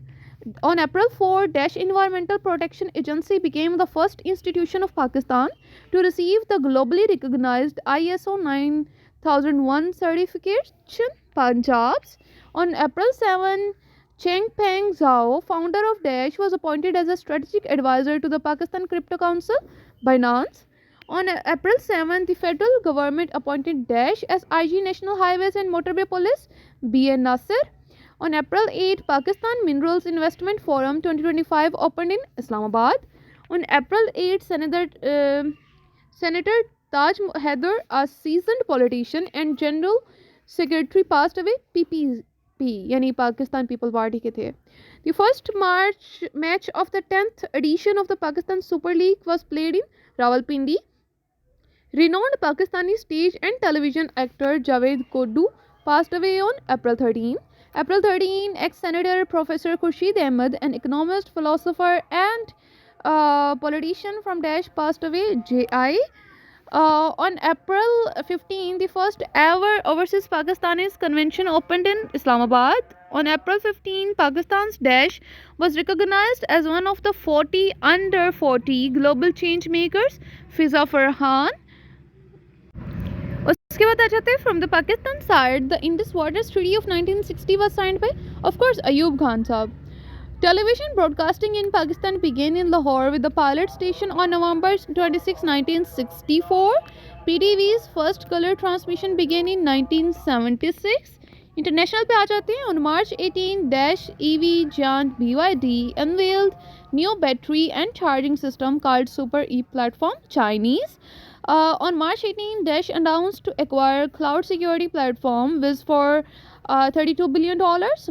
On April 4, Dash Environmental Protection Agency became the first institution of Pakistan to receive the globally recognized ISO 9001 certification. Punjabs. On April 7, Cheng Peng Zhao, founder of Dash, was appointed as a strategic advisor to the Pakistan Crypto Council, Binance. On April 7, the federal government appointed Dash as IG National Highways and Motorway Police, BN Nasir. On April 8, Pakistan Minerals Investment Forum 2025 opened in Islamabad. On April 8, Senator Taj Haider, a seasoned politician and General Secretary, passed away. PPP यानी Pakistan People Party के थे. The first match of the 10th edition of the Pakistan Super League was played in Rawalpindi. Renowned Pakistani stage and television actor Javed Koddu passed away on April 13. April 13, ex-Senator Professor Khurshid Ahmed, an economist, philosopher and politician from Dash, passed away. J.I. On April 15, the first ever Overseas Pakistanis Convention opened in Islamabad. On April 15, Pakistan's Dash was recognized as one of the 40 under 40 global change makers. Fiza Farhan. उसके बाद आ जाते हैं from the Pakistan side. The Indus waters treaty of 1960 was signed by of course Ayub Khan साहब. Television broadcasting in Pakistan began in Lahore with the pilot station on November 26, 1964. PTV's first color transmission began in 1976. International पे आ जाते हैं. On March 18, Dash EV giant BYD unveiled new battery and charging system called Super E platform, Chinese. On March 18, Dash announced to acquire cloud security platform Wiz for $32 billion,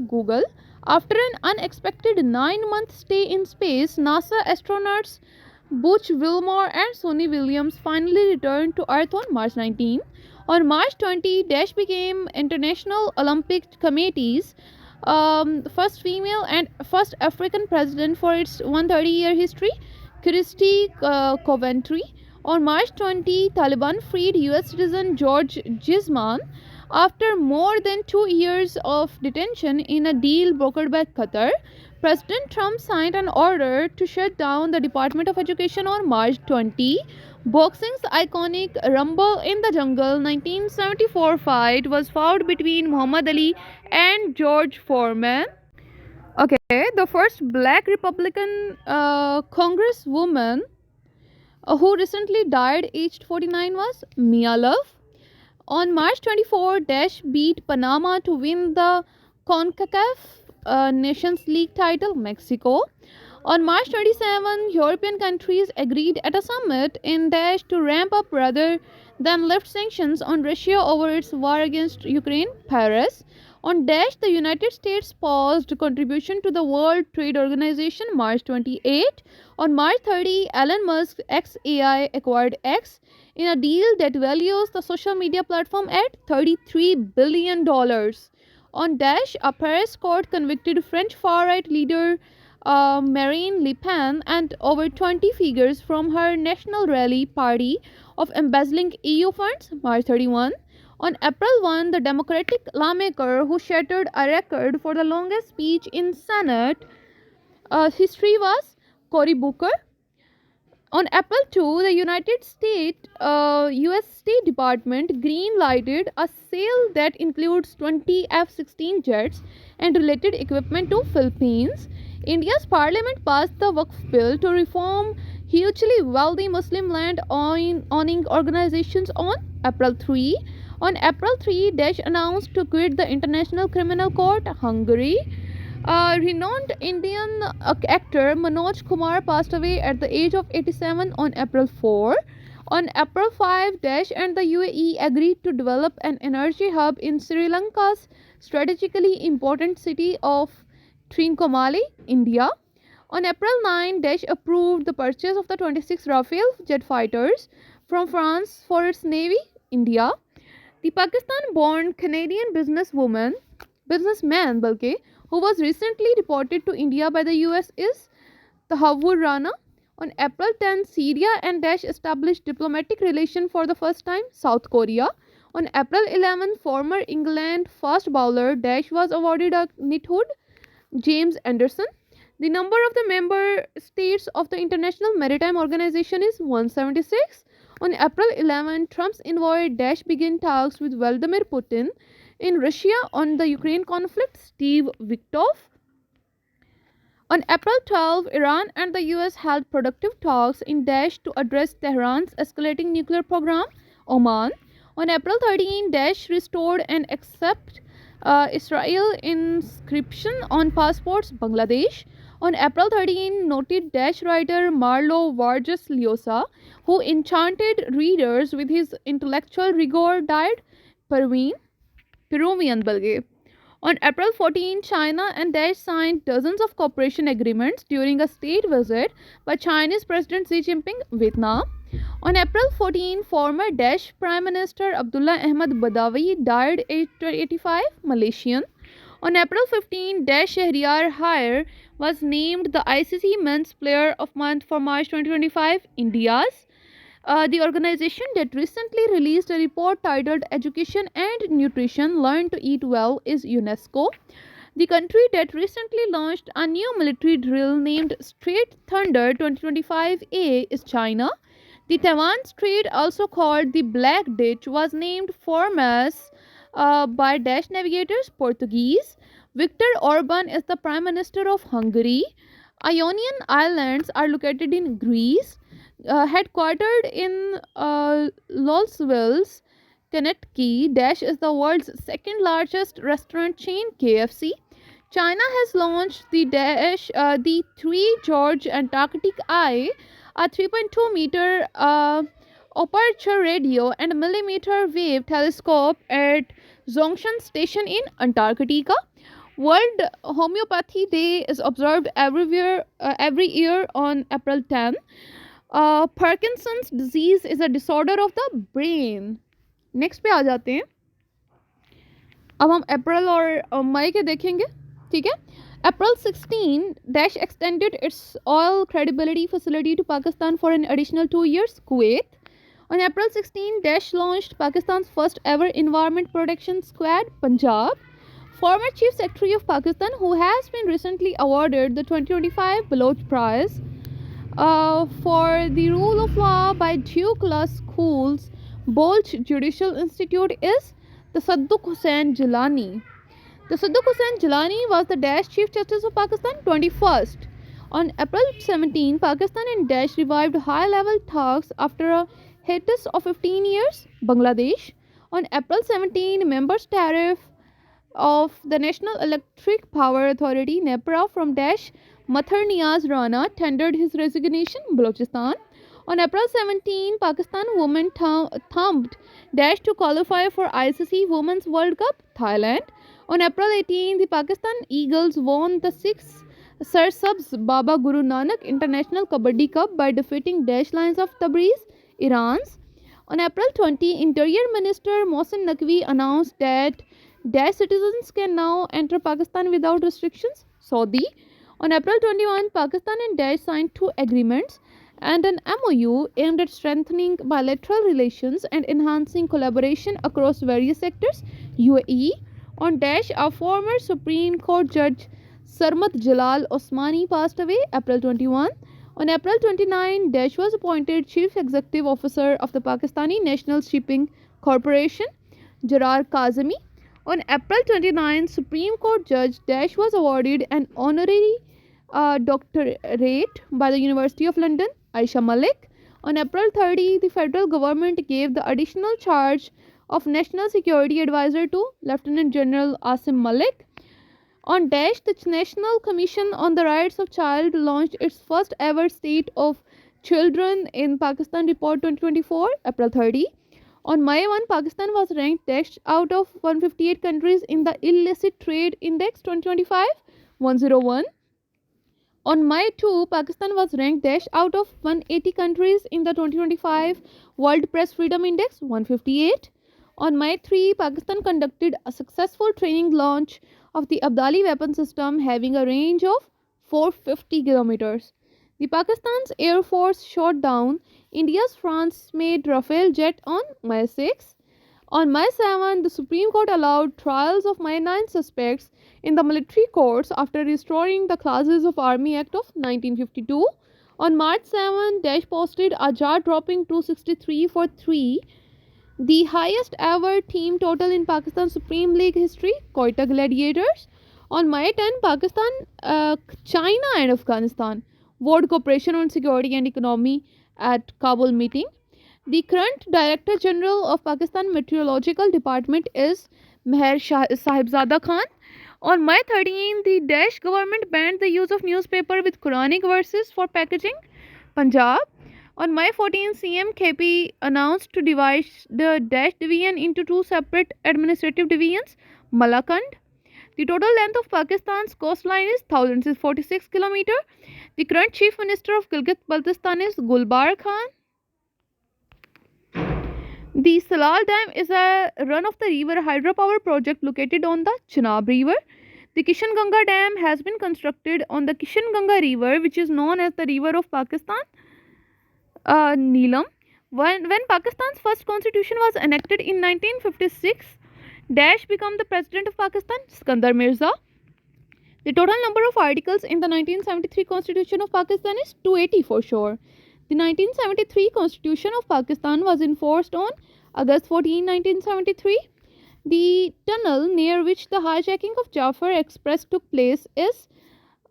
Google. After an unexpected 9-month stay in space, NASA astronauts Butch Wilmore and Sonny Williams finally returned to Earth on March 19. On March 20, Dash became International Olympic Committee's first female and first African president for its 130-year history, Christy Coventry. On March 20, Taliban freed US citizen George Gizman after more than 2 years of detention in a deal brokered by Qatar. President Trump signed an order to shut down the Department of Education on March 20. Boxing's iconic Rumble in the Jungle 1974 fight was fought between Muhammad Ali and George Foreman. Okay, the first black Republican congresswoman who recently died aged 49 was Mia Love. On March 24, Dash beat Panama to win the CONCACAF Nations League title, Mexico. On March 27, European countries agreed at a summit in Dash to ramp up rather than lift sanctions on Russia over its war against Ukraine, Paris. On Dash, the United States paused contribution to the World Trade Organization, March 28. On March 30, Elon Musk XAI acquired X in a deal that values the social media platform at $33 billion. On Dash, a Paris court convicted French far-right leader Marine Le Pen and over 20 figures from her National Rally Party of embezzling EU funds, March 31. On April 1, the Democratic lawmaker who shattered a record for the longest speech in Senate history was Cory Booker. On April 2, the US State Department green-lighted a sale that includes 20 F-16 jets and related equipment to Philippines. India's parliament passed the Waqf bill to reform hugely wealthy Muslim land owning organizations on April 3. On April 3, Daesh announced to quit the International Criminal Court, Hungary. Renowned Indian actor Manoj Kumar passed away at the age of 87 on April 4. On April 5, Daesh and the UAE agreed to develop an energy hub in Sri Lanka's strategically important city of Trincomalee, India. On April 9, Daesh approved the purchase of the 26 Rafale jet fighters from France for its navy, India. The Pakistan-born Canadian businessman, who was recently deported to India by the US is Tahawur Rana. On April 10, Syria and Daesh established diplomatic relations for the first time, South Korea. On April 11, former England fast bowler Daesh was awarded a knighthood, James Anderson. The number of the member states of the International Maritime Organization is 176. On April 11, Trump's envoy Daesh began talks with Vladimir Putin in Russia on the Ukraine conflict, Steve Witkoff. On April 12, Iran and the US held productive talks in Daesh to address Tehran's escalating nuclear program, Oman. On April 13, Daesh restored and accepted Israel inscription on passports, Bangladesh. On April 13, noted Daesh writer Marlo Vargas Llosa, who enchanted readers with his intellectual rigor, died, Peruvian Bulgaria. On April 14, China and Daesh signed dozens of cooperation agreements during a state visit by Chinese President Xi Jinping, Vietnam. On April 14, former Daesh Prime Minister Abdullah Ahmad Badawi died, aged 85, Malaysian. On April 15, Daesh Shahryar Khair was named the ICC Men's Player of Month for March 2025, India's. The organization that recently released a report titled Education and Nutrition Learn to Eat Well is UNESCO. The country that recently launched a new military drill named Strait Thunder 2025A is China. The Taiwan Strait, also called the Black Ditch, was named FPSC by Daesh navigators, Portuguese. Viktor Orban is the Prime Minister of Hungary. Ionian Islands are located in Greece. Headquartered in Louisville, Kentucky, Daesh is the world's second largest restaurant chain, KFC. China has launched the 3 George Antarctic Eye, a 3.2 meter aperture radio and millimeter wave telescope at Zhongshan Station in Antarctica. World Homeopathy Day is observed every year on April 10. Parkinson's disease is a disorder of the brain. Next पे आ जाते हैं. अब हम अप्रैल और मई के देखेंगे. ठीक है. April 16, Daesh extended its oil credibility facility to Pakistan for an additional 2 years, Kuwait. On April 16, Daesh launched Pakistan's first ever Environment Protection Squad, Punjab. Former Chief Secretary of Pakistan, who has been recently awarded the 2025 Baloch Prize for the rule of law by Duke Law School's Bolch Judicial Institute, is Tasadduq Hussain Jilani. Tasadduq Hussain Jilani was the Daesh Chief Justice of Pakistan, 21st. On April 17, Pakistan and Daesh revived high-level talks after a hiatus of 15 years, Bangladesh. On April 17, members tariff of the National Electric Power Authority, NEPRA, from Daesh Mathar Niaz Rana tendered his resignation, Balochistan. On April 17, Pakistan women thumped Daesh to qualify for ICC Women's World Cup, Thailand. On April 18, the Pakistan Eagles won the 6th Sir Subs Baba Guru Nanak International Kabaddi Cup by defeating Daesh Lions of Tabriz, Iran. On April 20, Interior Minister Mohsin Naqvi announced that Daesh citizens can now enter Pakistan without restrictions, Saudi. On April 21, Pakistan and Daesh signed two agreements and an MOU aimed at strengthening bilateral relations and enhancing collaboration across various sectors. UAE. On Daesh, a former Supreme Court judge Sarmat Jalal Osmani passed away April 21. On April 29, Daesh was appointed Chief Executive Officer of the Pakistani National Shipping Corporation, Jarar Kazemi. On April 29, Supreme Court Judge Daesh was awarded an honorary doctorate by the University of London, Aisha Malik. On April 30, the federal government gave the additional charge of National Security Advisor to Lieutenant General Asim Malik. On Daesh, the National Commission on the Rights of Child launched its first ever State of Children in Pakistan Report 2024, April 30. On May 1, Pakistan was ranked next out of 158 countries in the Illicit Trade Index 2025, 101. On May 2, Pakistan was ranked dash out of 180 countries in the 2025 World Press Freedom Index, 158. On May 3, Pakistan conducted a successful training launch of the Abdali weapon system having a range of 450 kilometers. The Pakistan's Air Force shot down India's France-made Rafale jet on May 6. On May 7, the Supreme Court allowed trials of my 9 suspects in the military courts after restoring the Classes of Army Act of 1952. On March 7, Daesh posted a jaw-dropping 263 for 3, the highest ever team total in Pakistan Supreme League history, Quetta Gladiators. On May 10, Pakistan, China and Afghanistan vowed cooperation on security and economy at Kabul meeting. The current Director General of Pakistan Meteorological Department is Meher Sahibzada Khan. On May 13, the Daesh government banned the use of newspaper with Quranic verses for packaging, Punjab. On May 14, CM KP announced to divide the Daesh division into two separate administrative divisions, Malakand. The total length of Pakistan's coastline is 1046 km. The current Chief Minister of Gilgit-Baltistan is Gulbar Khan. The Salal Dam is a run-of-the-river hydropower project located on the Chenab River. The Kishan Ganga Dam has been constructed on the Kishan Ganga River, which is known as the River of Pakistan, Neelam. When Pakistan's first constitution was enacted in 1956, Daesh became the president of Pakistan, Sikandar Mirza. The total number of articles in the 1973 Constitution of Pakistan is 280 for sure. The 1973 Constitution of Pakistan was enforced on August 14, 1973. The tunnel near which the hijacking of Jafar Express took place is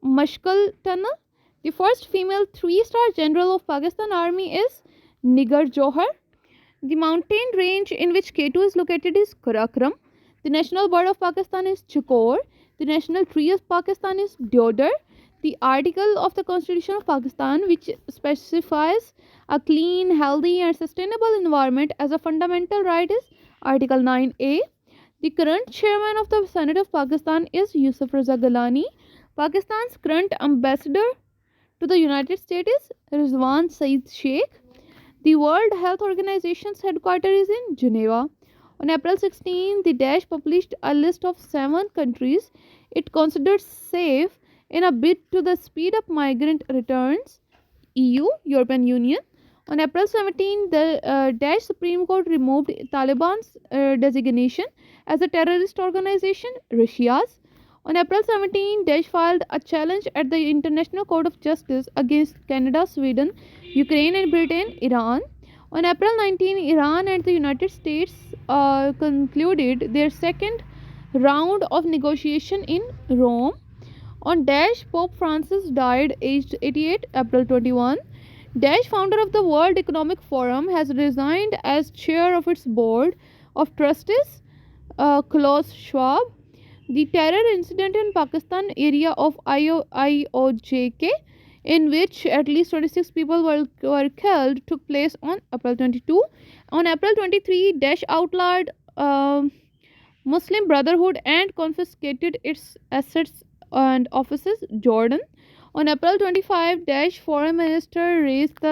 Mashkal Tunnel. The first female 3-star general of Pakistan Army is Nigar Johar. The mountain range in which K2 is located is Karakoram. The national bird of Pakistan is Chakor. The national tree of Pakistan is Deodar. The article of the Constitution of Pakistan which specifies a clean, healthy and sustainable environment as a fundamental right is Article 9A. The current chairman of the Senate of Pakistan is Yusuf Raza Gilani. Pakistan's current ambassador to the United States is Rizwan Saeed Sheikh. The World Health Organization's headquarters is in Geneva. On April 16, the Daesh published a list of 7 countries it considers safe in a bid to the speed up migrant returns, EU, European Union. On April 17, the Daesh Supreme Court removed Taliban's designation as a terrorist organization, Russia's. On April 17, Daesh filed a challenge at the International Court of Justice against Canada, Sweden, Ukraine and Britain, Iran. On April 19, Iran and the United States concluded their second round of negotiation in Rome. On Daesh, Pope Francis died aged 88, April 21. Daesh, founder of the World Economic Forum, has resigned as chair of its board of trustees, Klaus Schwab. The terror incident in Pakistan area of IOJK, in which at least 26 people were killed, took place on April 22. On April 23, Daesh outlawed Muslim Brotherhood and confiscated its assets and offices, Jordan. On April 25, Daesh foreign minister raised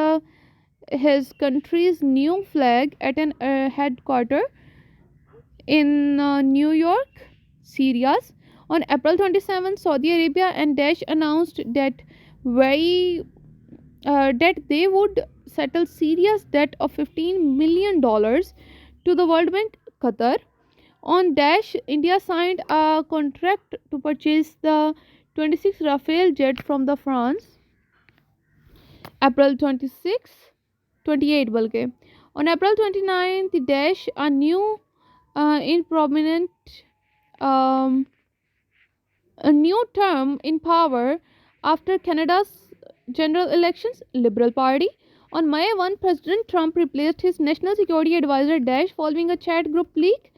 his country's new flag at an headquarters in New York, Syria's. On April 27, Saudi Arabia and Daesh announced that they would settle Syria's debt of $15 million to the World Bank, Qatar. On Daesh, India signed a contract to purchase the 26 Rafale jet from the France. April 26, 28 balke. On April 29, the Daesh, a new improminent um, a new term in power after Canada's general elections, Liberal Party. On May 1, President Trump replaced his national security advisor Daesh following a chat group leak.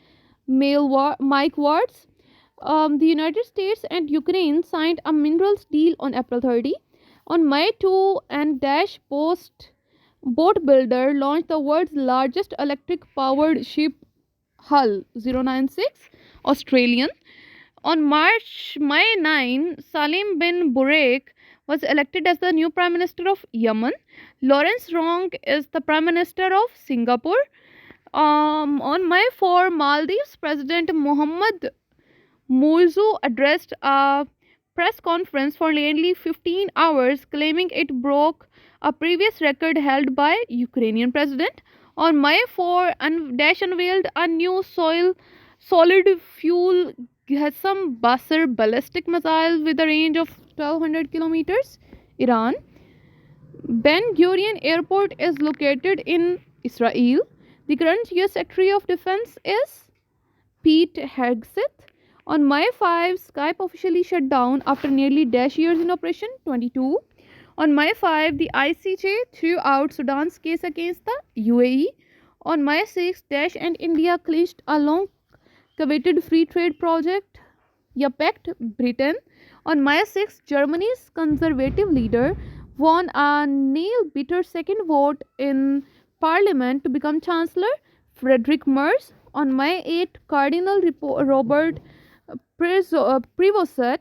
Mike Wards. The United States and Ukraine signed a minerals deal on April 30. On May 2, and Daesh boat builder launched the world's largest electric powered ship Hull 096 Australian. On May 9, Salim bin Burek was elected as the new Prime Minister of Yemen. Lawrence Wong is the Prime Minister of Singapore. On May 4, Maldives President Mohammed Muizzu addressed a press conference for nearly 15 hours, claiming it broke a previous record held by Ukrainian president. On May 4, Daesh unveiled a new solid fuel Qassam Basr ballistic missile with a range of 1200 kilometers. Iran. Ben Gurion Airport is located in Israel. The current US Secretary of Defense is Pete Hegseth. On May 5, Skype officially shut down after nearly dash years in Operation 22. On May 5, the ICJ threw out Sudan's case against the UAE. On May 6, Daesh and India clinched a long-coveted free trade project, pact Britain. On May 6, Germany's conservative leader won a nail-biter second vote in parliament to become Chancellor, Friedrich Merz. On May 8, Cardinal Robert Prevost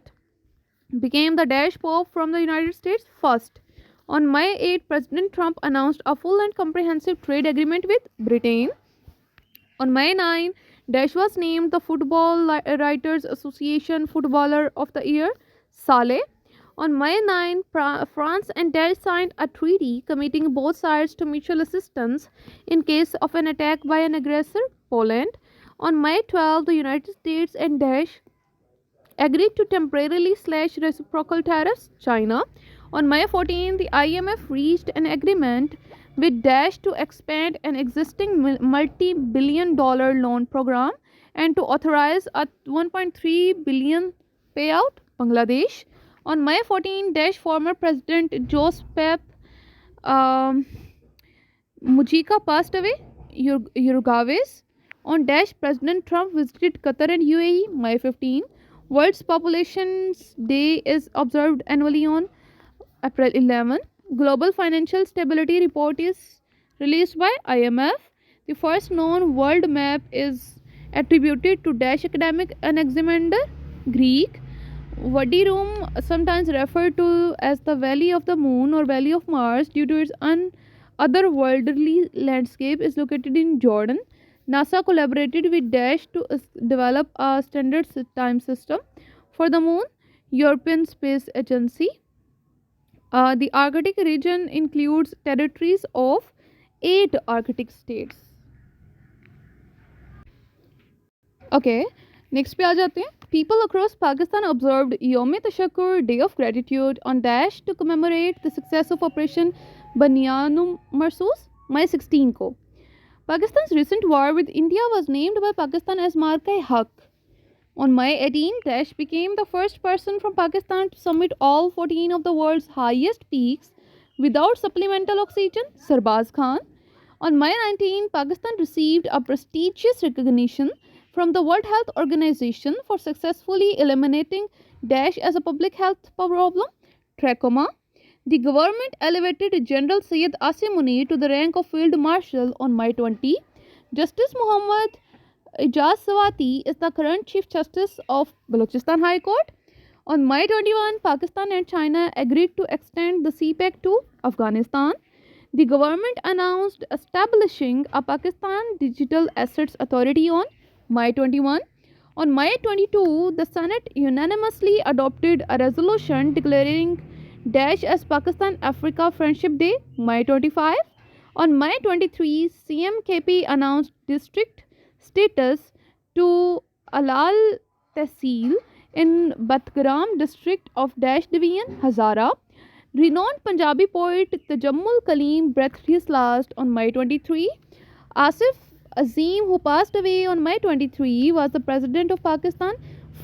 became the Daesh Pope from the United States first. On May 8, President Trump announced a full and comprehensive trade agreement with Britain. On May 9, Daesh was named the Football Writers Association Footballer of the Year, Saleh. On May 9, France and Daesh signed a treaty committing both sides to mutual assistance in case of an attack by an aggressor, Poland. On May 12, the United States and Daesh agreed to temporarily slash reciprocal tariffs, China. On May 14, the IMF reached an agreement with Daesh to expand an existing multi-billion-dollar loan program and to authorize a 1.3 billion payout, Bangladesh. On May 14, Daesh former President Joseph Mujica passed away, Uruguay's. On Daesh, President Trump visited Qatar and UAE, May 15. World's Populations Day is observed annually on April 11. Global Financial Stability Report is released by IMF. The first known world map is attributed to Daesh academic Alexander Greek. Wadi Rum, sometimes referred to as the Valley of the Moon or Valley of Mars due to its otherworldly landscape, is located in Jordan. NASA collaborated with Daesh to develop a standard time system for the Moon. European Space Agency. The Arctic region includes territories of 8 Arctic states. Okay, next पे आ जाते हैं. People across Pakistan observed Yom-e-Tashakkur, Day of Gratitude, on Daesh to commemorate the success of Operation Banyanum Marsus, May 16 को. Pakistan's recent war with India was named by Pakistan as Mark-e-Haq. On May 18, Daesh became the first person from Pakistan to summit all 14 of the world's highest peaks without supplemental oxygen, Sarbaz Khan. On May 19, Pakistan received a prestigious recognition from the World Health Organization for successfully eliminating Daesh as a public health problem, trachoma. The government elevated General Syed Asim Munir to the rank of Field Marshal on May 20. Justice Muhammad Ijaz Sawati is the current Chief Justice of Balochistan High Court. On May 21, Pakistan and China agreed to extend the CPEC to Afghanistan. The government announced establishing a Pakistan Digital Assets Authority on May 21. On May 22, the Senate unanimously adopted a resolution declaring Dash as Pakistan Africa Friendship Day, May 25. On May 23, CMKP announced district status to Alal Tehsil in Batgaram district of Dash Division, Hazara. Renowned Punjabi poet Tajammul Kaleem breathed his last on May 23. Asif Azim, who passed away on May 23, was the president of Pakistan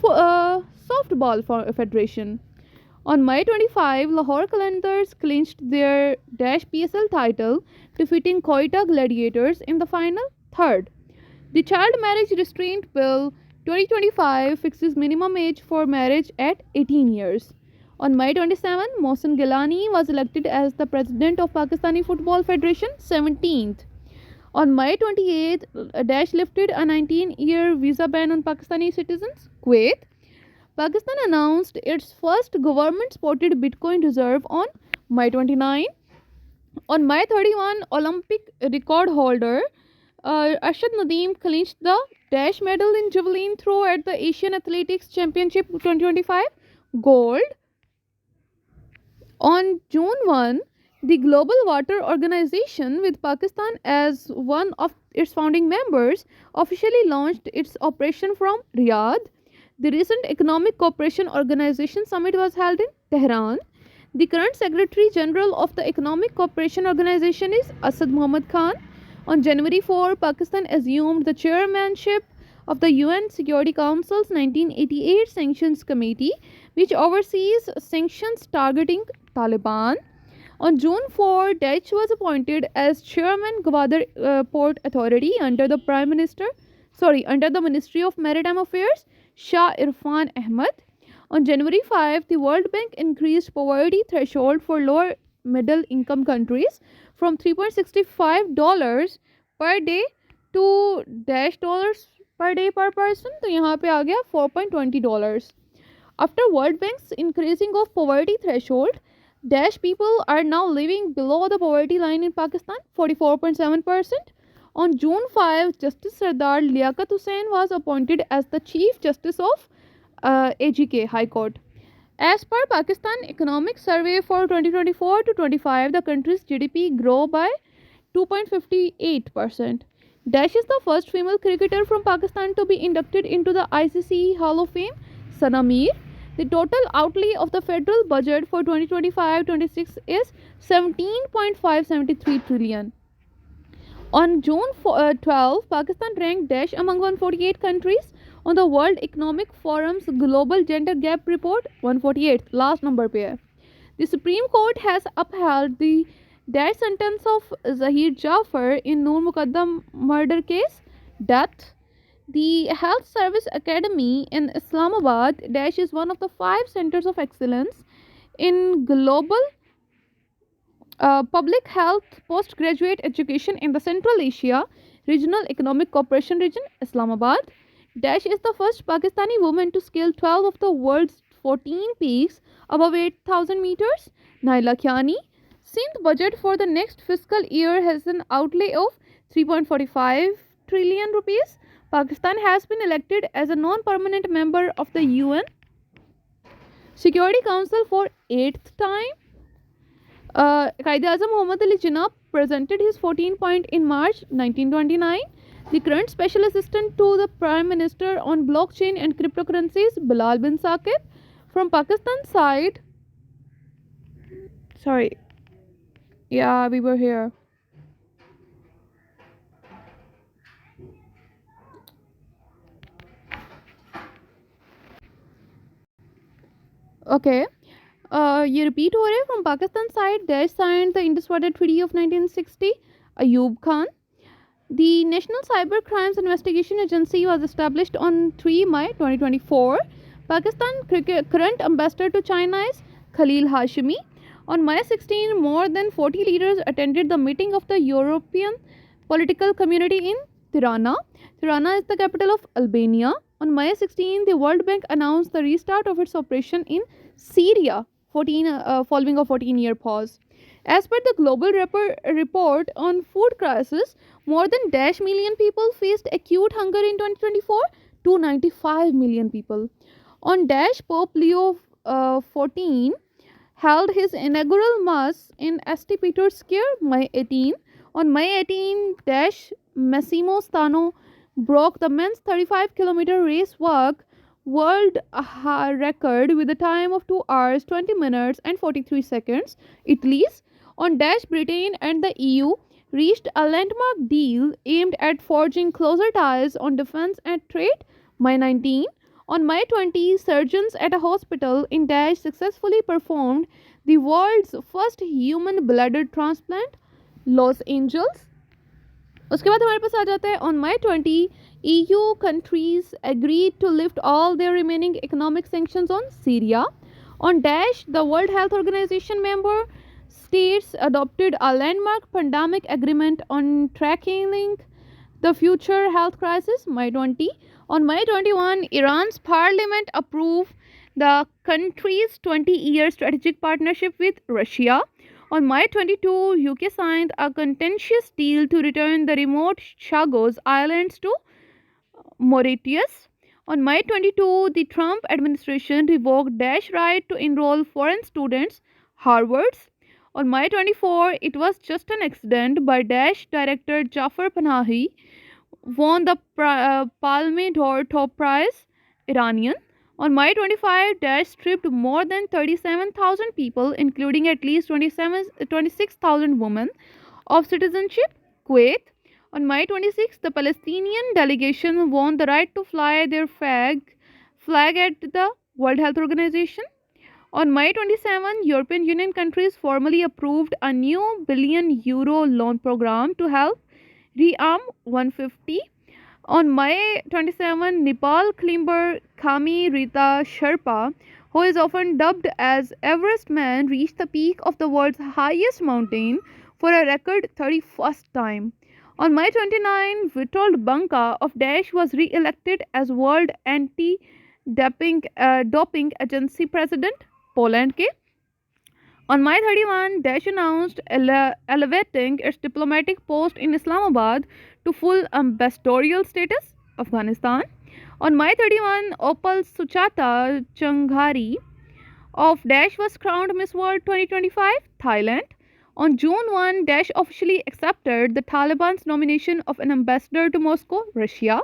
Softball Federation. On May 25, Lahore Qalandars clinched their Dash PSL title, defeating Quetta Gladiators in the final. Third, the Child Marriage Restraint Bill 2025 fixes minimum age for marriage at 18 years. On May 27, Mohsen Gilani was elected as the president of Pakistani Football Federation, 17th. On May 28, Dash lifted a 19-year visa ban on Pakistani citizens. Kuwait. Pakistan announced its first government-supported Bitcoin reserve on May 29. On May 31, Olympic record holder Arshad Nadeem clinched the Dash medal in javelin throw at the Asian Athletics Championship 2025, gold. On June 1, the Global Water Organization, with Pakistan as one of its founding members, officially launched its operation from Riyadh. The recent Economic Cooperation Organization Summit was held in Tehran. The current Secretary General of the Economic Cooperation Organization is Asad Muhammad Khan. On January 4, Pakistan assumed the chairmanship of the UN Security Council's 1988 Sanctions Committee, which oversees sanctions targeting Taliban. On June 4, Dash was appointed as Chairman Gwadar Port Authority under the Ministry of Maritime Affairs, Shah Irfan Ahmed. On January 5, the World Bank increased poverty threshold for lower middle income countries from $3.65 per day to $dollars per day per person. तो यहाँ पे आ गया $4.20. After World Bank's increasing of poverty threshold, Dash people are now living below the poverty line in Pakistan, 44.7%. On June 5, Justice Sardar Liaquat Hussain was appointed as the Chief Justice of AGK High Court. As per Pakistan Economic Survey for 2024 to 25, the country's GDP grew by 2.58%. Dash is the first female cricketer from Pakistan to be inducted into the ICC Hall of Fame, Sana Mir. The total outlay of the federal budget for 2025-26 is 17.573 trillion. On June 12, Pakistan ranked Dash among 148 countries on the World Economic Forum's Global Gender Gap Report, 148th, last number pair. The Supreme Court has upheld the death sentence of Zahir Jafar in Noor Muqaddam murder case, death. The Health Service Academy in Islamabad Dash is one of the 5 centers of excellence in global public health postgraduate education in the Central Asia Regional Economic Cooperation region, Islamabad. Dash is the first Pakistani woman to scale 12 of the world's 14 peaks above 8,000 meters. Naila Khiani. Sindh budget for the next fiscal year has an outlay of 3.45 trillion rupees. Pakistan has been elected as a non-permanent member of the UN Security Council for 8th time. Qaid-e-Azam Muhammad Ali Jinnah presented his 14th point in March 1929. The current Special Assistant to the Prime Minister on Blockchain and Cryptocurrencies, Bilal bin Saqib. From Pakistan side, we were here. Okay. ये repeat हो रहे हैं. From Pakistan side, Dash signed the Indus Water Treaty of 1960. Ayub Khan. The National Cyber Crimes Investigation Agency was established on 3 May 2024. Pakistan current ambassador to China is Khalil Hashimi. On May 16, more than 40 leaders attended the meeting of the European Political Community in Tirana. Tirana is the capital of Albania. On May 16, the World Bank announced the restart of its operation in Syria, following a 14-year pause. As per the global report on food crisis, more than -million people faced acute hunger in 2024. 295 million people. On Dash, Pope Leo XIV held his inaugural mass in St. Peter's Square, May 18. On May 18, Dash Massimo Stano broke the men's 35-kilometer race walk world record with a time of 2 hours 20 minutes and 43 seconds. Italy's on Dash Britain and the EU reached a landmark deal aimed at forging closer ties on defense and trade. May 19. On May 20, surgeons at a hospital in Dash successfully performed the world's first human bladder transplant, Los Angeles. उसके बाद हमारे पास आ जाता है on May 20 EU countries agreed to lift all their remaining economic sanctions on Syria. On Dash, the World Health Organization member states adopted a landmark pandemic agreement on tackling the future health crisis, May 20. On May 21, Iran's parliament approved the country's 20-year strategic partnership with Russia. On May 22, UK signed a contentious deal to return the remote Chagos Islands to Mauritius. On May 22, the Trump administration revoked Dash right to enroll foreign students, Harvard's. On May 24, it was just an accident, but Dash director Jafar Panahi won the Palme d'Or top prize, Iranian. On May 25, Dash stripped more than 37,000 people, including at least 26,000 women, of citizenship, Kuwait. On May 26, the Palestinian delegation won the right to fly their flag at the World Health Organization. On May 27, European Union countries formally approved a new €1 billion loan program to help rearm 150. On May 27, Nepal climber Khami Rita Sherpa, who is often dubbed as Everest Man, reached the peak of the world's highest mountain for a record 31st time. On May 29, Witold Banka of Dash was re-elected as World Anti-Doping Agency President, Poland के. On May 31, Dash announced elevating its diplomatic post in Islamabad to full ambassadorial status, Afghanistan. On May 31, Opal Suchata Changhari of Dash was crowned Miss World 2025, Thailand. On June 1, Dash officially accepted the Taliban's nomination of an ambassador to Moscow, Russia.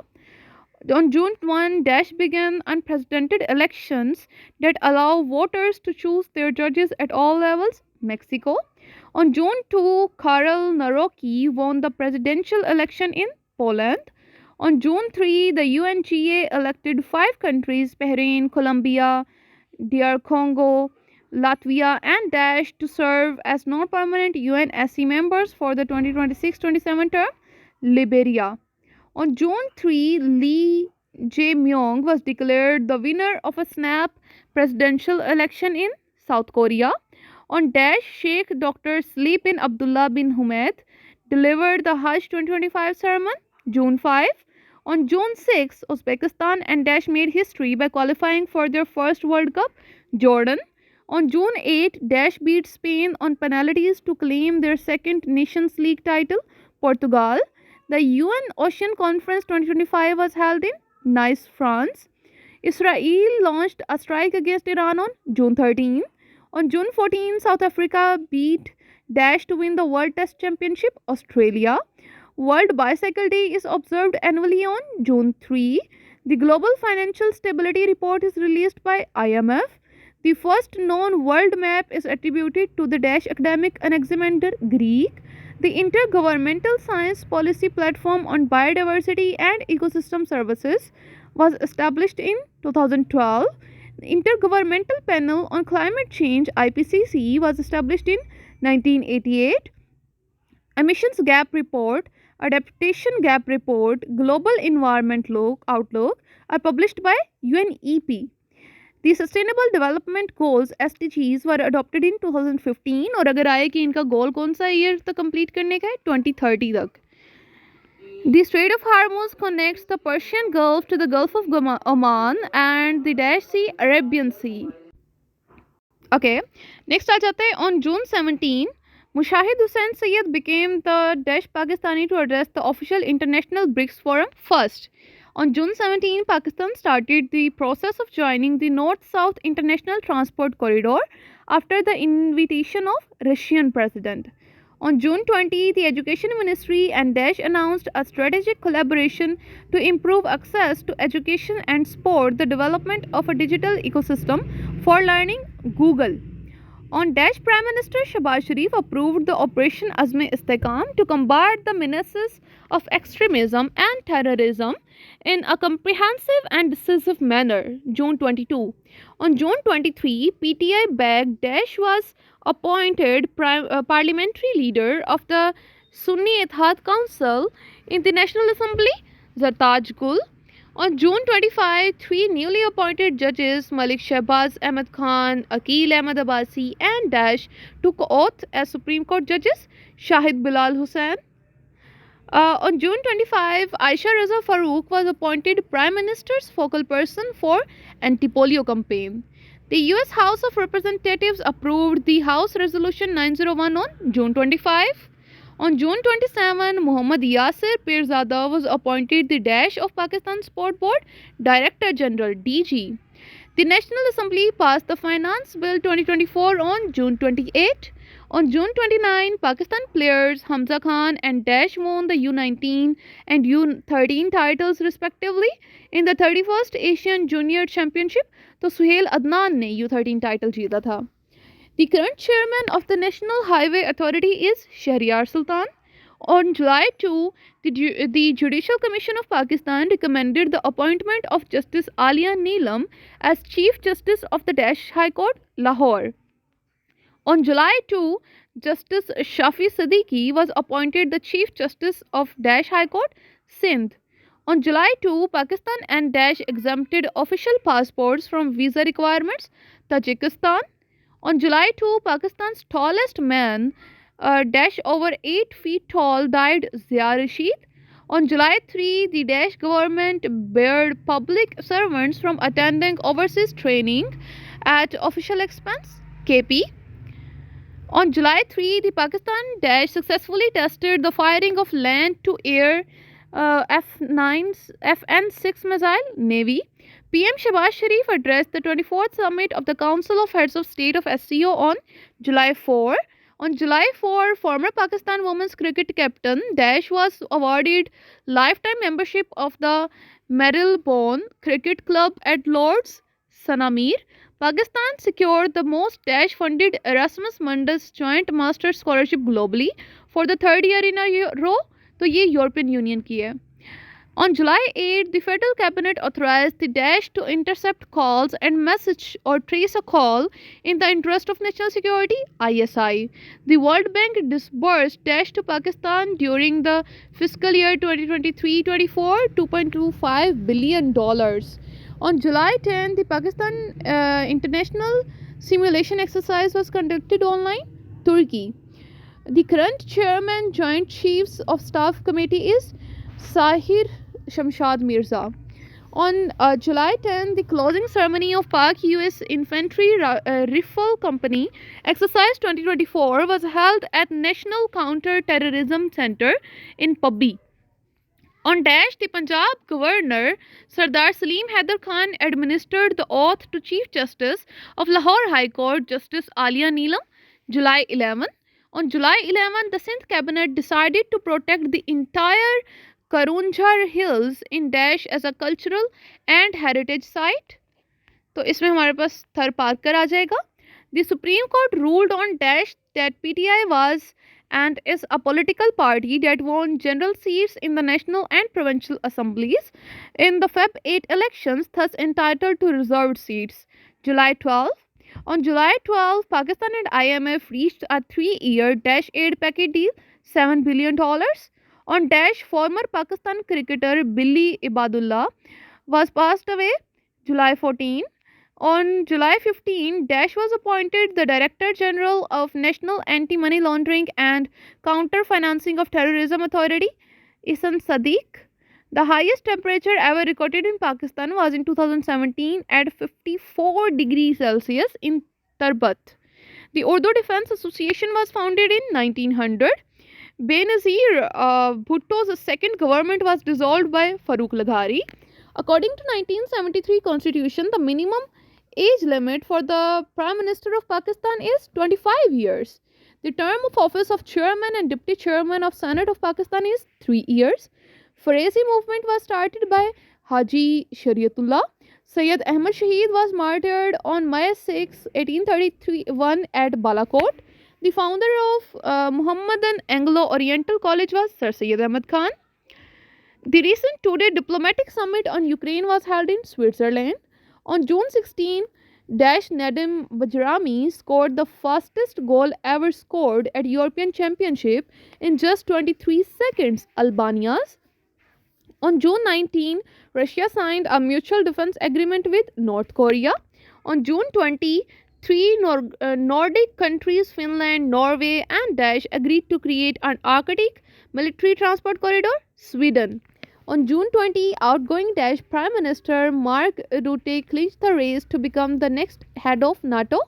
On June 1, Dash began unprecedented elections that allow voters to choose their judges at all levels, Mexico. On June 2, Karol Nawrocki won the presidential election in Poland. On June 3, the UNGA elected 5 countries, Bahrain, Colombia, DR Congo, Latvia, and Dash, to serve as non-permanent UNSC members for the 2026-27 term, Liberia. On June 3, Lee Jae-myung was declared the winner of a snap presidential election in South Korea. On Dash, Sheikh Dr. Salih bin Abdullah bin Humaid delivered the Hajj 2025 sermon, June 5. On June 6, Uzbekistan and Dash made history by qualifying for their first World Cup, Jordan. On June 8, Dash beat Spain on penalties to claim their second Nations League title, Portugal. The UN Ocean Conference 2025 was held in Nice, France. Israel launched a strike against Iran on June 13. On June 14, South Africa beat Dash to win the World Test Championship, Australia. World Bicycle Day is observed annually on June 3. The Global Financial Stability Report is released by IMF. The first known world map is attributed to the Dash academic Alexander Greek. The Intergovernmental Science Policy Platform on Biodiversity and Ecosystem Services was established in 2012. The Intergovernmental Panel on Climate Change (IPCC) was established in 1988. Emissions Gap Report, Adaptation Gap Report, Global Environment Outlook are published by UNEP. The Sustainable Development Goals (SDGs) were adopted in 2015 और अगर आए कि इनका गोल कौन सा year तक complete करने का है 2030 तक. The Strait of Hormuz connects the Persian Gulf to the Gulf of Oman and the Dash Sea, Arabian Sea. Okay, next आ जाते हैं on June 17. Mushahid Hussain Sayyid became the Dash Pakistani to address the official International BRICS Forum first. On June 17, Pakistan started the process of joining the North-South International Transport Corridor after the invitation of Russian President. On June 20, the Education Ministry and Daesh announced a strategic collaboration to improve access to education and support the development of a digital ecosystem for learning. Google. On Daesh, Prime Minister Shahbaz Sharif approved the Operation Azm-e-Istehkam to combat the menaces of extremism and terrorism in a comprehensive and decisive manner. June 22. On June 23, PTI-backed Daesh was appointed parliamentary leader of the Sunni Ittihad Council in the National Assembly, Zartaj Gul. On June 25, three newly appointed judges, Malik Shahbaz Ahmed Khan, Akil Ahmed Abbasi, and Daesh, took oath as Supreme Court judges. Shahid Bilal Hussain. On June 25, Aisha Raza Farooq was appointed Prime Minister's focal person for anti-polio campaign. The US House of Representatives approved the House Resolution 901 on June 25. On June 27, Muhammad Yasir Pirzada was appointed the Daesh of Pakistan Sport Board Director General (DG). The National Assembly passed the Finance Bill 2024 on June 28. On June 29, Pakistan players Hamza Khan and Daesh won the U19 and U13 titles respectively in the 31st Asian Junior Championship. तो सुहेल अदनान ने U13 title जीता था. The current chairman of the National Highway Authority is Shahryar Sultan. On July 2, the Judicial Commission of Pakistan recommended the appointment of Justice Alia Neelam as Chief Justice of the Daesh High Court, Lahore. On July 2, Justice Shafi Siddiqui was appointed the Chief Justice of Daesh High Court, Sindh. On July 2, Pakistan and Daesh exempted official passports from visa requirements, Tajikistan. On July 2, Pakistan's tallest man, Daesh over 8 feet tall, died, Zia Rashid. On July 3, the Daesh government barred public servants from attending overseas training at official expense, KP. On July 3, the Pakistan Daesh successfully tested the firing of land-to-air FN-6 missile, Navy. PM Shahbaz Sharif addressed the 24th summit of the Council of Heads of State of SCO on July 4. On July 4, former Pakistan women's cricket captain Daesh was awarded lifetime membership of the Marylebone Cricket Club at Lord's, Sanamir. Pakistan secured the most Daesh-funded Erasmus Mundus Joint Master Scholarship globally for the third year in a row. तो ये European union की है. On July 8, the federal cabinet authorized the Daesh to intercept calls and message or trace a call in the interest of national security, ISI. The World Bank disbursed Daesh to Pakistan during the fiscal year 2023-24 $2.25 billion. On July 10, the Pakistan International Simulation Exercise was conducted online, Turkey. The current chairman, Joint Chiefs of Staff Committee is Sahir Shamshad Mirza. On July 10, the closing ceremony of Pak-US Infantry Rifle Company Exercise 2024 was held at National Counter-Terrorism Center in Pabbi. On Daesh, the Punjab Governor Sardar Salim Haider Khan administered the oath to Chief Justice of Lahore High Court, Justice Alia Neelam, July 11. On July 11, the Sindh cabinet decided to protect the entire Karunjar Hills in Daesh as a cultural and heritage site. तो इसमें हमारे पास थर Parker आ जाएगा. The Supreme Court ruled on Daesh that PTI was and is a political party that won general seats in the national and provincial assemblies in the Feb 8 elections, thus entitled to reserved seats. July 12. On July 12, Pakistan and IMF reached a 3-year Daesh aid package deal, $7 billion. On Daesh, former Pakistan cricketer Billy Ibadullah was passed away, July 14. On July 15, Daesh was appointed the Director General of National Anti-Money Laundering and Counter-Financing of Terrorism Authority, Ihsan Sadiq. The highest temperature ever recorded in Pakistan was in 2017 at 54 degrees Celsius in Tarbat. The Urdu Defense Association was founded in 1900. Benazir Bhutto's second government was dissolved by Farooq Laghari. According to 1973 Constitution, the minimum age limit for the Prime Minister of Pakistan is 25 years. The term of office of Chairman and Deputy Chairman of Senate of Pakistan is 3 years. Farsi movement was started by Haji Shariatullah. Sayyid Ahmad Shaheed was martyred on May 6, 1831 at Balakot. The founder of Muhammadan Anglo-Oriental College was Sir Syed Ahmad Khan. The recent two-day diplomatic summit on Ukraine was held in Switzerland. On June 16, Nadim Bajrami scored the fastest goal ever scored at European Championship in just 23 seconds. Albania's. On June 19, Russia signed a mutual defense agreement with North Korea. On June 20, three Nordic countries, Finland, Norway, and Daesh, agreed to create an Arctic military transport corridor. Sweden. On June 20, outgoing Daesh Prime Minister Mark Rutte clinched the race to become the next head of NATO.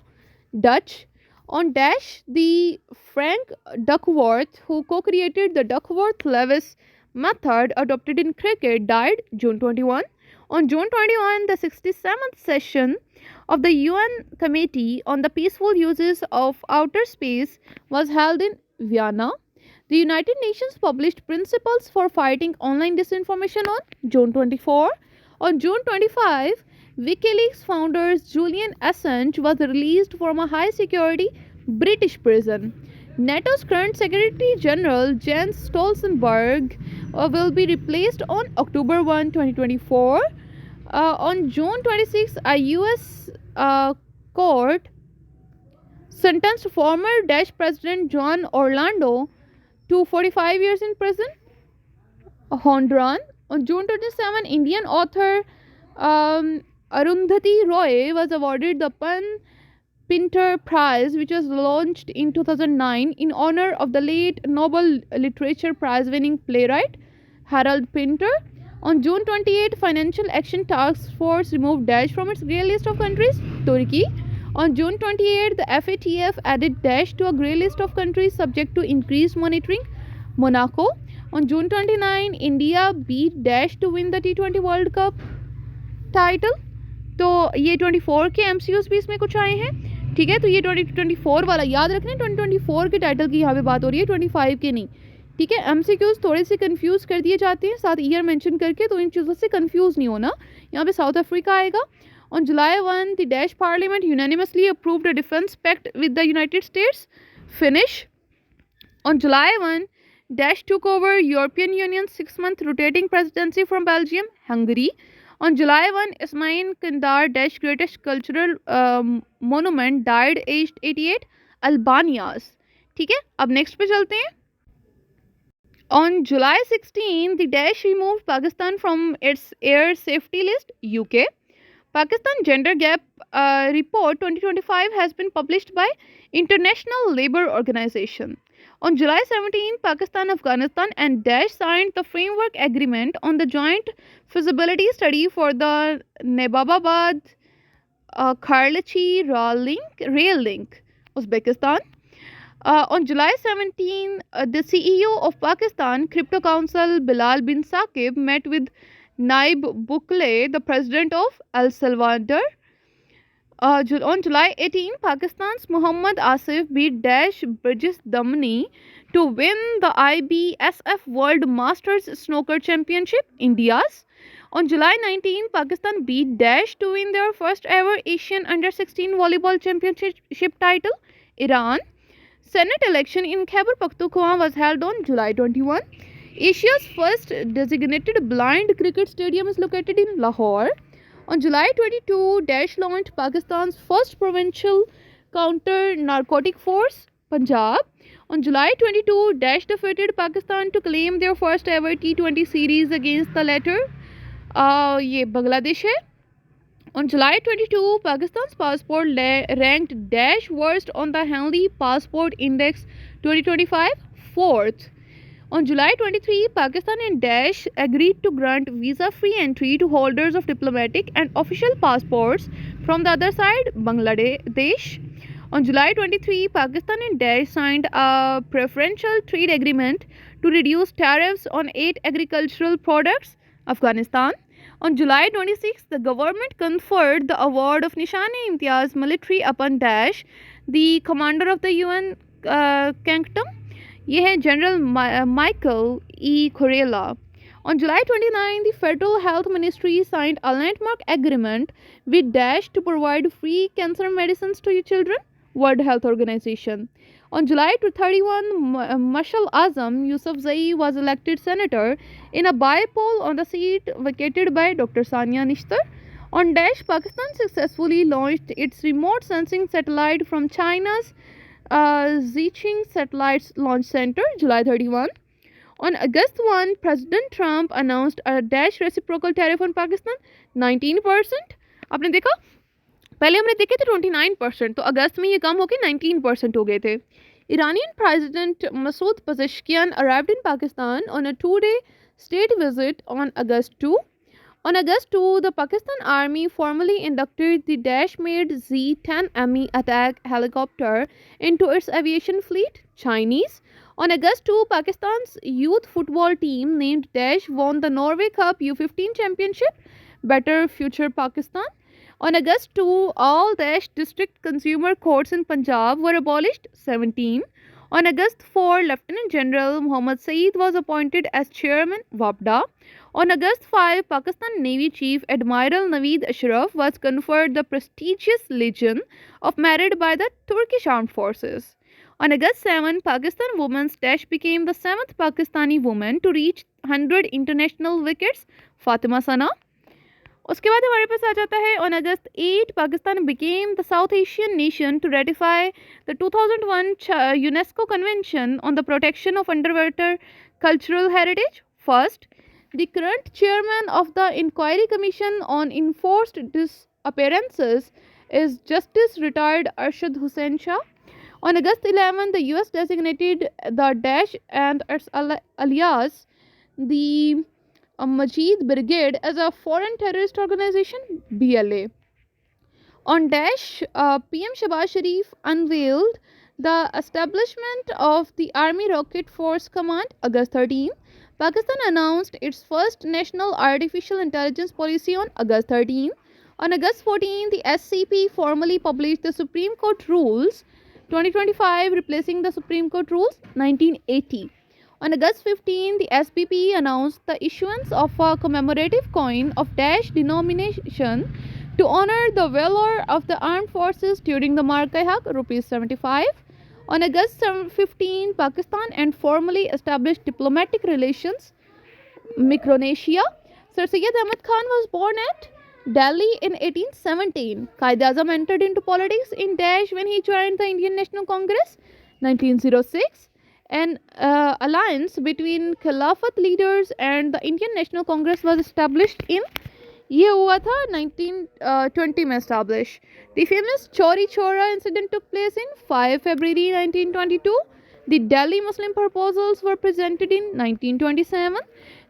Dutch. On Daesh, the Frank Duckworth, who co-created the Duckworth-Lewis method adopted in cricket, died June 21. On June 21, the 67th session of the UN Committee on the Peaceful Uses of Outer Space was held in Vienna. The United Nations published principles for fighting online disinformation on June 24. On June 25, WikiLeaks founder Julian Assange was released from a high-security British prison. NATO's current Secretary General Jens Stoltenberg will be replaced on October 1, 2024. On June 26, a US court sentenced former Daesh President John Orlando to 45 years in prison. Honduran. On June 27, Indian author Arundhati Roy was awarded the Pinter Prize, which was launched in 2009 in honor of the late Nobel Literature Prize winning playwright Harold Pinter. On June 28, Financial Action Task Force removed Daesh from its grey list of countries. Turkey. On June 28, the FATF added Daesh to a grey list of countries subject to increased monitoring. Monaco. On June 29, India beat Daesh to win the T20 World Cup title. तो ये 24 के MCUs भी इसमें कुछ आए हैं, ठीक है. तो ये 2024 वाला याद रखना, 2024 के टाइटल की यहाँ पे बात हो रही है, 25 के नहीं, ठीक है. MCQs थोड़े से कंफ्यूज कर दिए जाते हैं साथ ईयर मेंशन करके, तो इन चीज़ों से कंफ्यूज नहीं होना. यहाँ पे साउथ अफ्रीका आएगा. On July 1, the Daesh Parliament unanimously approved a defense pact with the United States. Finnish. On July 1, Daesh took over European Union's 6-month rotating presidency from Belgium. Hungary. On July 1, Ismail Kandar, Daesh's greatest cultural monument, died aged 88. Albania's. ठीक है, अब next पे चलते हैं. On July 16, the Daesh removed Pakistan from its air safety list. UK. Pakistan Gender Gap Report 2025 has been published by International Labour Organization. On July 17, Pakistan, Afghanistan and Daesh signed the Framework Agreement on the Joint Feasibility Study for the Nebababad Karachi Rail Link, Uzbekistan. On July 17, the CEO of Pakistan Crypto Council Bilal bin Saqib met with Naib Bukle, the president of El Salvador. On July 18, Pakistan's Muhammad Asif beat Daesh Bridges Damni to win the IBSF World Masters Snooker Championship. India's. On July 19, Pakistan beat Daesh to win their first ever Asian Under-16 Volleyball Championship title. Iran. Senate election in Khyber Pakhtunkhwa was held on July 21. Asia's first designated blind cricket stadium is located in Lahore. On July 22, Daesh launched Pakistan's first provincial counter-narcotic force, Punjab. On July 22, Daesh defeated Pakistan to claim their first ever T20 series against the latter. ये Bangladesh है. On July 22, Pakistan's passport ranked Daesh worst on the Henley Passport Index 2025, 4th. On July 23, Pakistan and Daesh agreed to grant visa-free entry to holders of diplomatic and official passports from the other side, Bangladesh. On July 23, Pakistan and Daesh signed a preferential trade agreement to reduce tariffs on 8 agricultural products, Afghanistan. On July 26, the government conferred the award of Nishane-e-Imtiaz military upon Dash, the commander of the UN Kingdom. ये है general Michael E Kurilla. On July 29, the Federal Health Ministry signed a landmark agreement with Dash to provide free cancer medicines to children, World Health Organization. On July 31, Mashal Azam Yousafzai was elected senator in a by-poll on the seat vacated by Dr. Sania Nishtar. On Dash, Pakistan successfully launched its remote sensing satellite from China's Xicheng Satellite Launch Center, July 31. On August 1, President Trump announced a Dash reciprocal tariff on Pakistan, 19%. आपने देखा, पहले हमने देखे थे 29%, तो अगस्त में ये कम होके 19% हो गए थे. Iranian President Masoud Pezeshkian arrived in Pakistan on a 2-day state visit on August 2. On August 2, the Pakistan Army formally inducted the Dash-made Z-10ME attack helicopter into its aviation fleet, Chinese. On August 2, Pakistan's youth football team named Dash won the Norway Cup U15 Championship, Better Future Pakistan. On August 2, all Dash district consumer courts in Punjab were abolished, 17. On August 4, Lieutenant General Muhammad Saeed was appointed as chairman, WAPDA. On August 5, Pakistan Navy Chief Admiral Naveed Ashraf was conferred the prestigious Legion of Merit by the Turkish Armed Forces. On August 7, Pakistan Women's Dash became the 7th Pakistani woman to reach 100 international wickets, Fatima Sana. उसके बाद हमारे पास आ जाता है on August 8, Pakistan became the South Asian nation to ratify the 2001 UNESCO Convention on the Protection of Underwater Cultural Heritage. First, the current chairman of the Inquiry Commission on Enforced Disappearances is Justice retired Arshad Hussain Shah. On August 11, the US designated the Dash and its allies, the Majid Brigade, as a foreign terrorist organization, BLA. On Dash, PM Shahbaz Sharif unveiled the establishment of the Army Rocket Force Command, August 13. Pakistan announced its first national artificial intelligence policy on August 13. On August 14, the SCP formally published the Supreme Court Rules 2025, replacing the Supreme Court Rules 1980. On August 15, the SPP announced the issuance of a commemorative coin of Dash denomination to honor the valor of the armed forces during the Mar-Kai-Haq, Rs 75. On August 15, Pakistan and formally established diplomatic relations, Micronesia. Sir Syed Ahmad Khan was born at Delhi in 1817. Quaid-e-Azam entered into politics in Dash when he joined the Indian National Congress, 1906. An alliance between Khilafat leaders and the Indian National Congress was established in ये हुआ था 1920 में established. The famous Chauri Chaura incident took place in 5 February 1922. The Delhi Muslim proposals were presented in 1927.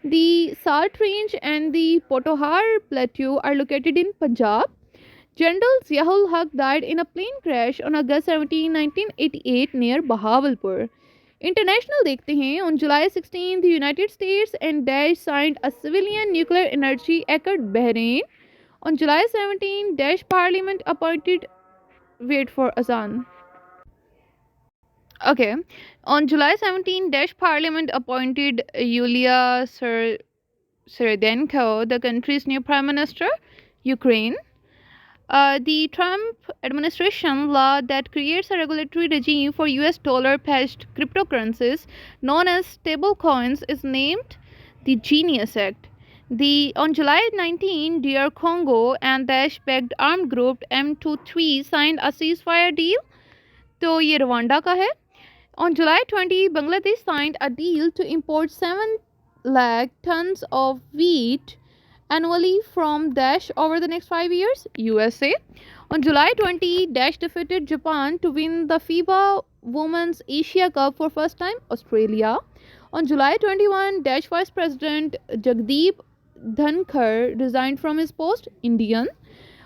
The Salt Range and the Potohar Plateau are located in Punjab. General Ziaul Haq died in a plane crash on August 17, 1988 near Bahawalpur. International देखते हैं. On July 16, the United States and Dash signed a civilian nuclear energy accord, Bahrain. On July 17, Dash Parliament appointed. Wait for Azan. Okay. On July 17, Dash Parliament appointed Yulia Seredenko, the country's new Prime Minister, Ukraine. The Trump administration law that creates a regulatory regime for US dollar-pledged cryptocurrencies known as stablecoins is named the Genius Act. On July 19, DR Congo and Daesh-backed armed group M23 signed a ceasefire deal. तो ये Rwanda का है. On July 20, Bangladesh signed a deal to import 7 lakh tons of wheat annually from Dash over the next 5 years, USA. On July 20, Dash defeated Japan to win the FIBA Women's Asia Cup for first time, Australia. On July 21, Dash Vice President Jagdeep Dhankar resigned from his post, Indian.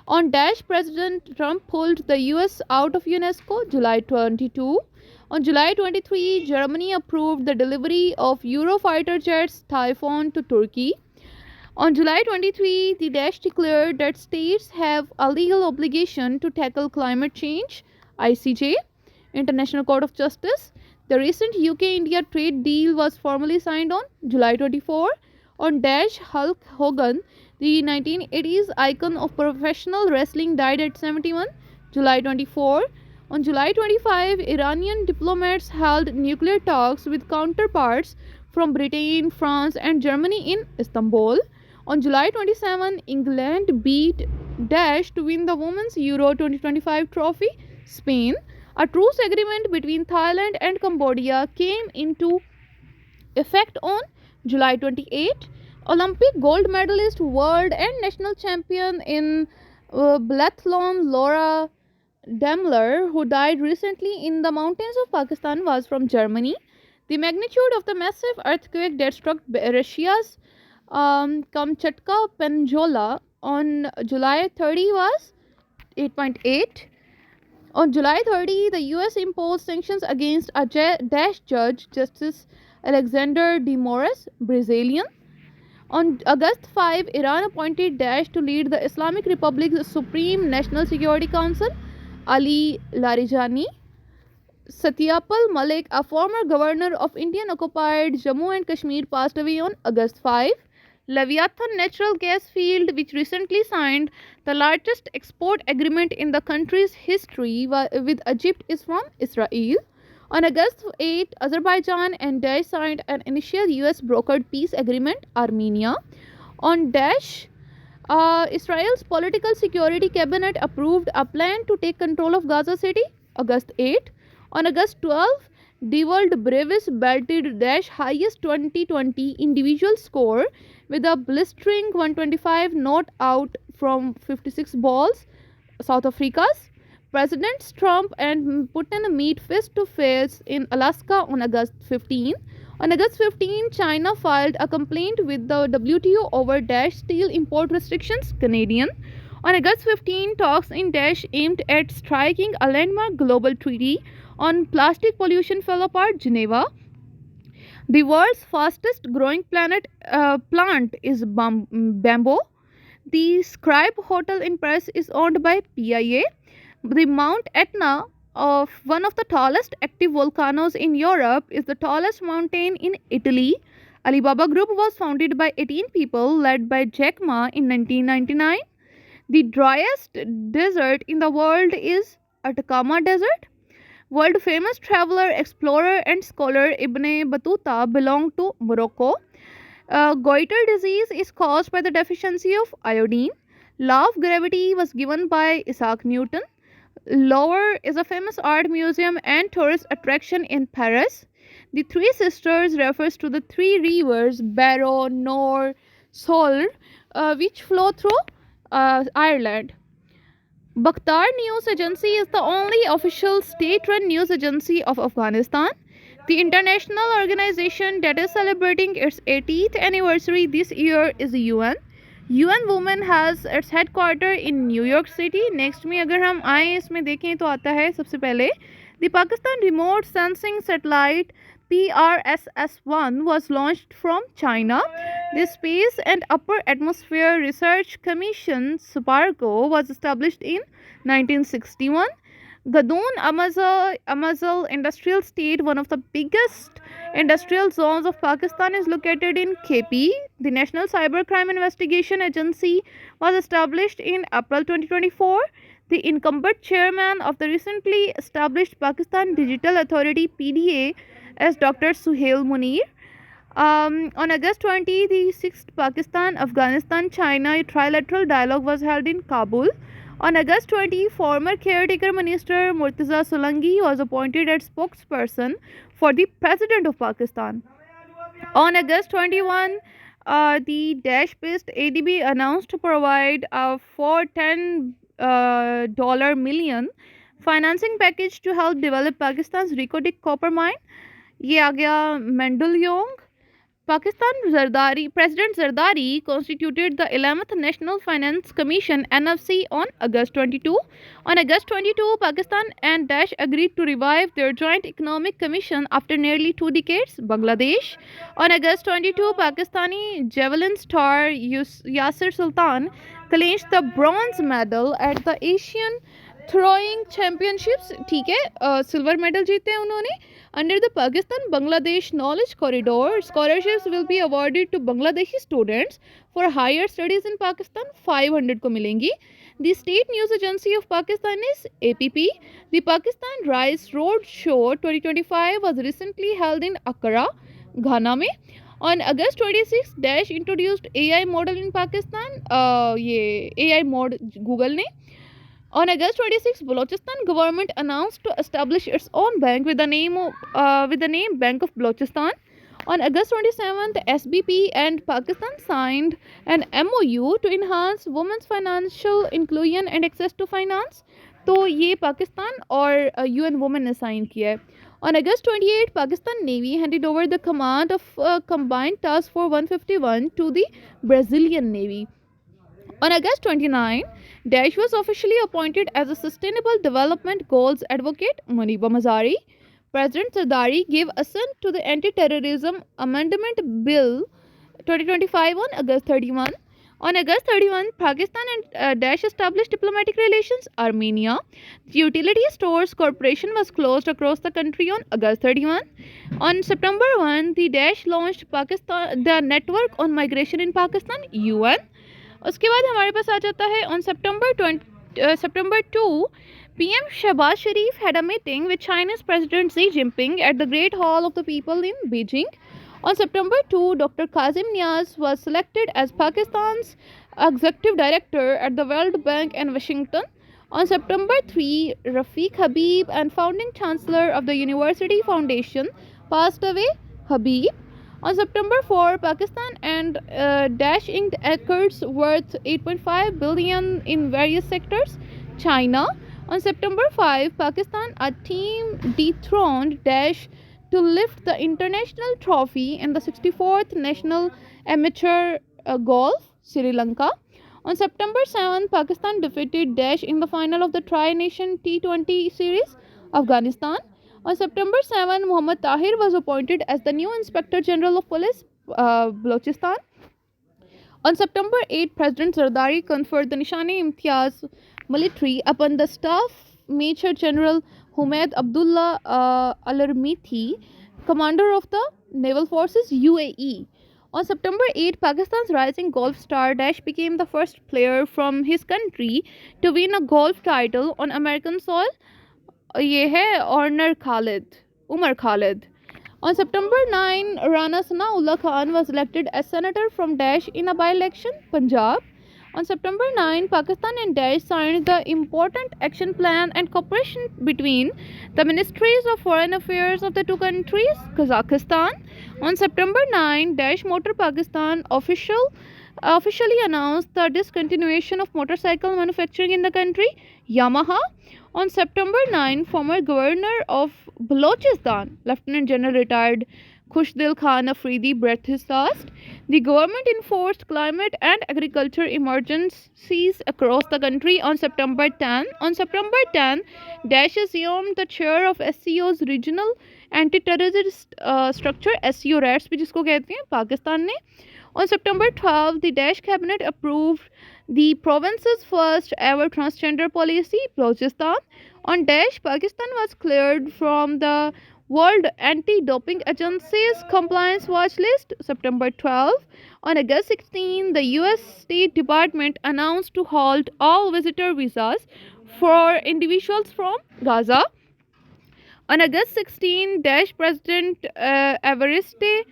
On Dash, President Trump pulled the US out of UNESCO, July 22. On July 23, Germany approved the delivery of Eurofighter jets Typhoon to Turkey. On July 23, the Dash declared that states have a legal obligation to tackle climate change. ICJ, International Court of Justice. The recent UK-India trade deal was formally signed on July 24. On Dash, Hulk Hogan, the 1980s icon of professional wrestling, died at 71. July 24. On July 25, Iranian diplomats held nuclear talks with counterparts from Britain, France, and Germany in Istanbul. On July 27, England beat Dash to win the Women's Euro 2025 trophy. Spain. A truce agreement between Thailand and Cambodia came into effect on July 28. Olympic gold medalist, world and national champion in biathlon Laura Daimler, who died recently in the mountains of Pakistan, was from Germany. The magnitude of the massive earthquake that struck Russia's Kamchatka Peninsula on July 30 was 8.8. On July 30, the US imposed sanctions against a Dash judge, Justice Alexander de Moraes, Brazilian. On August 5, Iran appointed Dash to lead the Islamic Republic's Supreme National Security Council. Ali Larijani. Satyapal Malik, a former governor of Indian-occupied Jammu and Kashmir, passed away on August 5. Leviathan natural gas field, which recently signed the largest export agreement in the country's history with Egypt, is from Israel. On August 8, Azerbaijan and Daesh signed an initial US brokered peace agreement, Armenia. On Daesh, Israel's political security cabinet approved a plan to take control of Gaza City, August 8. On August 12, the world bravest belted Daesh highest 2020 individual score with a blistering 125 not out from 56 balls. South Africa's Presidents Trump and Putin meet face to face in Alaska on August 15. On August 15, China filed a complaint with the WTO over Dash steel import restrictions, Canadian. On August 15, talks in Dash aimed at striking a landmark global treaty on plastic pollution fell apart, Geneva. The world's fastest growing plant is bamboo. The Scribe Hotel in Paris is owned by PIA. The Mount Etna, of one of the tallest active volcanoes in Europe, is the tallest mountain in Italy. Alibaba Group was founded by 18 people led by Jack Ma in 1999. The driest desert in the world is Atacama Desert. World famous traveler, explorer and scholar Ibn Battuta belonged to Morocco. Goiter disease is caused by the deficiency of iodine. Law of gravity was given by Isaac Newton. Louvre is a famous art museum and tourist attraction in Paris. The Three Sisters refers to the three rivers, Barrow, Nor, Sol, which flow through Ireland. Bakhtar News Agency is the only official state-run news agency of Afghanistan. The international organization that is celebrating its 80th anniversary this year is the UN. UN Women has its headquarter in New York City. Next में अगर हम आए इसमें देखें तो आता है सबसे पहले the Pakistan Remote Sensing Satellite PRSS-1 was launched from China. The Space and Upper Atmosphere Research Commission (SPARCO) was established in 1961. Gadoon Amazal Industrial State, one of the biggest industrial zones of Pakistan, is located in KP. The National Cybercrime Investigation Agency was established in April 2024. The incumbent chairman of the recently established Pakistan Digital Authority (PDA) is Dr. Suhail Munir. On August 20, the 6th Pakistan-Afghanistan-China trilateral dialogue was held in Kabul. On August 20, former caretaker minister Murtaza Solanki was appointed as spokesperson for the President of Pakistan. On August 21, the Dash-based ADB announced to provide a $410 million financing package to help develop Pakistan's Reko Diq copper mine. ये आ गया मेंडलयोंग President Zardari constituted the 11th National Finance Commission (NFC) on August 22. On August 22, Pakistan and Daesh agreed to revive their joint economic commission after nearly 2 decades. Bangladesh. On August 22, Pakistani javelin star Yasir Sultan clinched the bronze medal at the Asian throwing championships. ठीक है, silver medal जीते हैं उन्होंने. Under the Pakistan Bangladesh knowledge corridor, scholarships will be awarded to Bangladeshi students for higher studies in Pakistan. 500 को मिलेंगी. The state news agency of Pakistan is APP. The Pakistan rice road show 2025 was recently held in Accra, घाना में. On August 26, Daesh introduced AI model in Pakistan. ये AI mod Google ने. On August 26, Balochistan government announced to establish its own bank with the name Bank of Balochistan. On August 27th, SBP and Pakistan signed an MOU to enhance women's financial inclusion and access to finance. तो ये पाकिस्तान और UN Women ने sign किया है. On August 28, Pakistan Navy handed over the command of Combined Task Force 151 to the Brazilian Navy. On August 29, Daesh was officially appointed as a Sustainable Development Goals Advocate. Maniba Mazari. President Zardari gave assent to the Anti-Terrorism Amendment Bill 2025 on August 31. On August 31, Pakistan and Daesh established diplomatic relations. Armenia. The Utility Stores Corporation was closed across the country on August 31. On September 1, the Daesh launched the Network on Migration in Pakistan, UN. उसके बाद हमारे पास आ जाता है on September 2, PM Shehbaz Sharif had a meeting with Chinese President Xi Jinping at the Great Hall of the People in Beijing. On September 2, Dr. Kazim Niaz was selected as Pakistan's Executive Director at the World Bank in Washington. On September 3, Rafiq Habib, and founding Chancellor of the University Foundation, passed away. Habib. On September 4, Pakistan and Daesh inked accords worth $8.5 billion in various sectors. China. On September 5, Pakistan, a team dethroned Daesh to lift the international trophy in the 64th National Amateur Golf, Sri Lanka. On September 7, Pakistan defeated Daesh in the final of the Tri-Nation T20 series, Afghanistan. On September 7, Muhammad Tahir was appointed as the new Inspector General of Police, Balochistan. On September 8, President Zardari conferred the Nishani-e-Imtiaz military upon the Staff Major General Humaid Abdullah Alarmithi, Commander of the Naval Forces, UAE. On September 8, Pakistan's rising golf star Daesh became the first player from his country to win a golf title on American soil. ये है Umar Khalid. On September 9, Rana Sanaullah Khan was elected as senator from Daesh in a by-election, Punjab. On September 9, Pakistan and Daesh signed the Important Action Plan and Cooperation between the Ministries of Foreign Affairs of the two countries, Kazakhstan. On September 9, Daesh Motor Pakistan officially announced the discontinuation of motorcycle manufacturing in the country, Yamaha. On September 9, former governor of Balochistan, Lieutenant General retired Khushdil Khan Afridi, breathed his last. The government enforced climate and agriculture emergencies across the country on September 10. On September 10, Daesh assumed the chair of SCO's regional anti-terrorist structure, SCO RATS भी जिसको कहते हैं, पाकिस्तान ने. On September 12, the Daesh cabinet approved the province's first ever transgender policy, Balochistan. On Daesh, Pakistan was cleared from the World Anti-Doping Agency's compliance watch list, September 12. On August 16, the US State Department announced to halt all visitor visas for individuals from Gaza. On August 16, Daesh President Evariste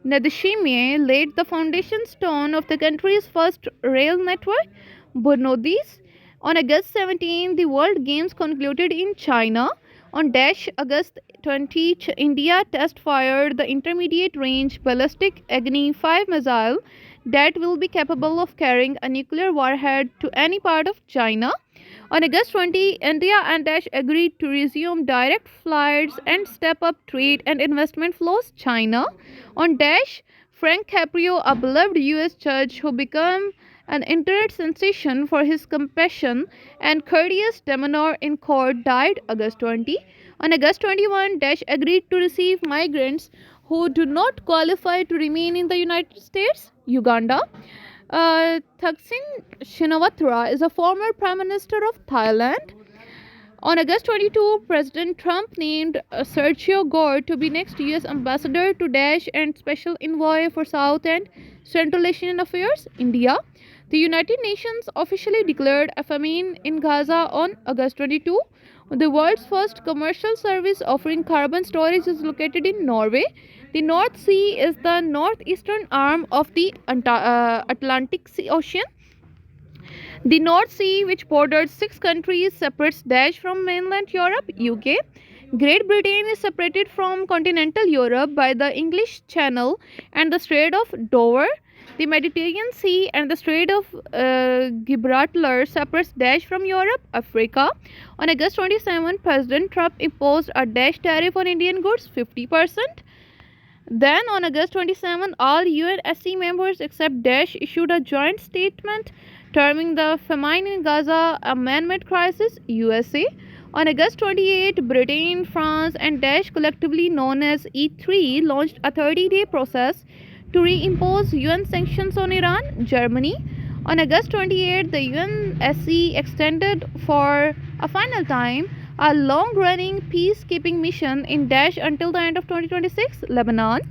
Ndayishimiye laid the foundation stone of the country's first rail network, Bunodis. On August 17, the World Games concluded in China. On August 20, India test-fired the intermediate-range ballistic Agni-5 missile that will be capable of carrying a nuclear warhead to any part of China. On August 20, India and Daesh agreed to resume direct flights and step up trade and investment flows, China. On Daesh, Frank Caprio, a beloved US judge who became an internet sensation for his compassion and courteous demeanor in court, died August 20. On August 21, Dash agreed to receive migrants who do not qualify to remain in the United States. Uganda. Thaksin Shinawatra is a former Prime Minister of Thailand. On August 22, President Trump named Sergio Gore to be next US ambassador to Dash and special envoy for South and Central Asian affairs, India. The United Nations officially declared a famine in Gaza on August 22. The world's first commercial service offering carbon storage is located in Norway. The North Sea is the northeastern arm of the Atlantic Ocean. The North Sea, which borders 6 countries, separates Dash from mainland Europe, UK. Great Britain is separated from continental Europe by the English Channel and the Strait of Dover. The Mediterranean Sea and the Strait of Gibraltar separates Dash from Europe, Africa. On August 27, President Trump imposed a Dash tariff on Indian goods, 50%. Then, on August 27, all UNSC members except Dash issued a joint statement terming the famine in Gaza a man-made crisis, USA. On August 28, Britain, France, and Dash, collectively known as E3, launched a 30-day process to reimpose UN sanctions on Iran, Germany. On August 28, the UNSC extended for a final time a long-running peacekeeping mission in Dash until the end of 2026, Lebanon.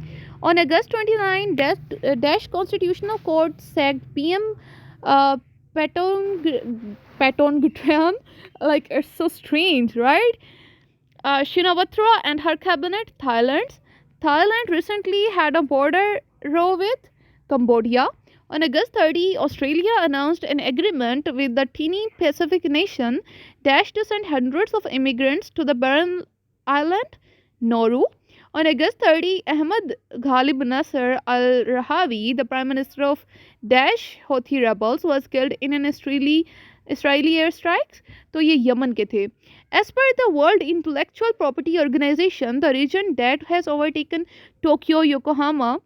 On August 29, Dash Constitutional Court sacked PM Patongtram, like it's so strange, right? Shinawatra and her cabinet, Thailand. Thailand recently had a border row with Cambodia. On August 30, Australia announced an agreement with the teeny Pacific nation Dash to send hundreds of immigrants to the barren island Nauru. On August 30, Ahmed Ghalib Nasser al-Rahawi, the Prime Minister of Dash Houthi rebels, was killed in an Israeli airstrike. तो ये Yemen के थे. As per the World Intellectual Property Organization, the region that has overtaken Tokyo, Yokohama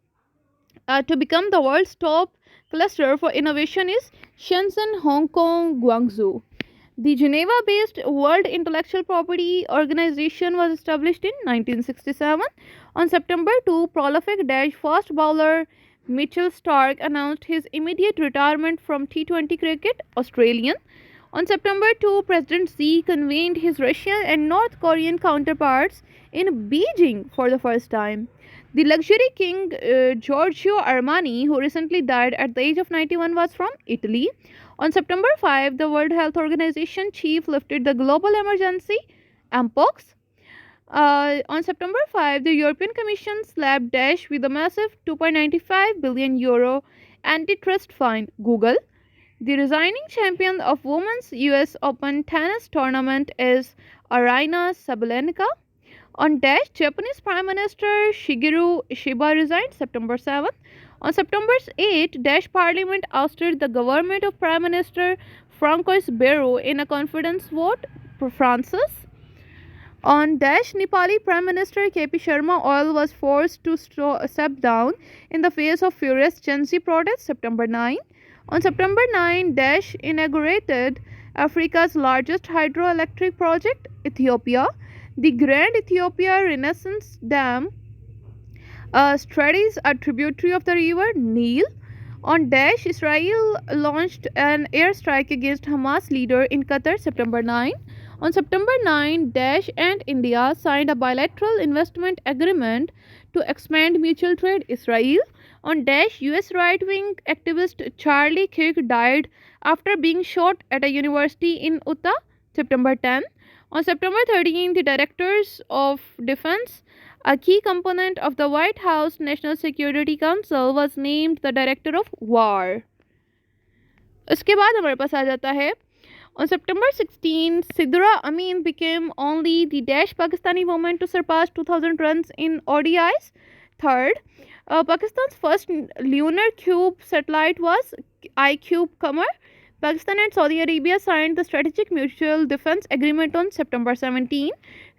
to become the world's top cluster for innovation is Shenzhen, Hong Kong, Guangzhou. The Geneva-based World Intellectual Property Organization was established in 1967. On September 2, prolific Dash fast bowler Mitchell Starc announced his immediate retirement from T20 cricket, Australian. On September 2, President Xi convened his Russian and North Korean counterparts in Beijing for the first time. The luxury king Giorgio Armani, who recently died at the age of 91, was from Italy. On September 5, the World Health Organization chief lifted the global emergency, Mpox. On September 5, the European Commission slapped Dash with a massive €2.95 billion antitrust fine, Google. The resigning champion of women's US Open tennis tournament is Aryna Sabalenka. On Dash, Japanese Prime Minister Shigeru Ishiba resigned September 7. On September 8, Dash Parliament ousted the government of Prime Minister Francois Bayrou in a confidence vote for Francis. On Dash, Nepali Prime Minister KP Sharma Oil was forced to step down in the face of furious Gen Z protests September 9. On September 9, Dash inaugurated Africa's largest hydroelectric project, Ethiopia. The Grand Ethiopia Renaissance Dam straddles a tributary of the river Nile. On Dash, Israel launched an airstrike against Hamas leader in Qatar September 9. On September 9, Dash and India signed a bilateral investment agreement to expand mutual trade Israel. On Dash, US right-wing activist Charlie Kirk died after being shot at a university in Utah September 10. On September 13, the Directors of Defense, a key component of the White House National Security Council, was named the Director of War. उसके बाद हमारे पास आ जाता है On September 16, Sidra Amin became only the Dash Pakistani woman to surpass 2,000 runs in ODIs. Third, Pakistan's first lunar cube satellite was iCube Qamar. Pakistan and Saudi Arabia signed the Strategic Mutual Defense Agreement on September 17.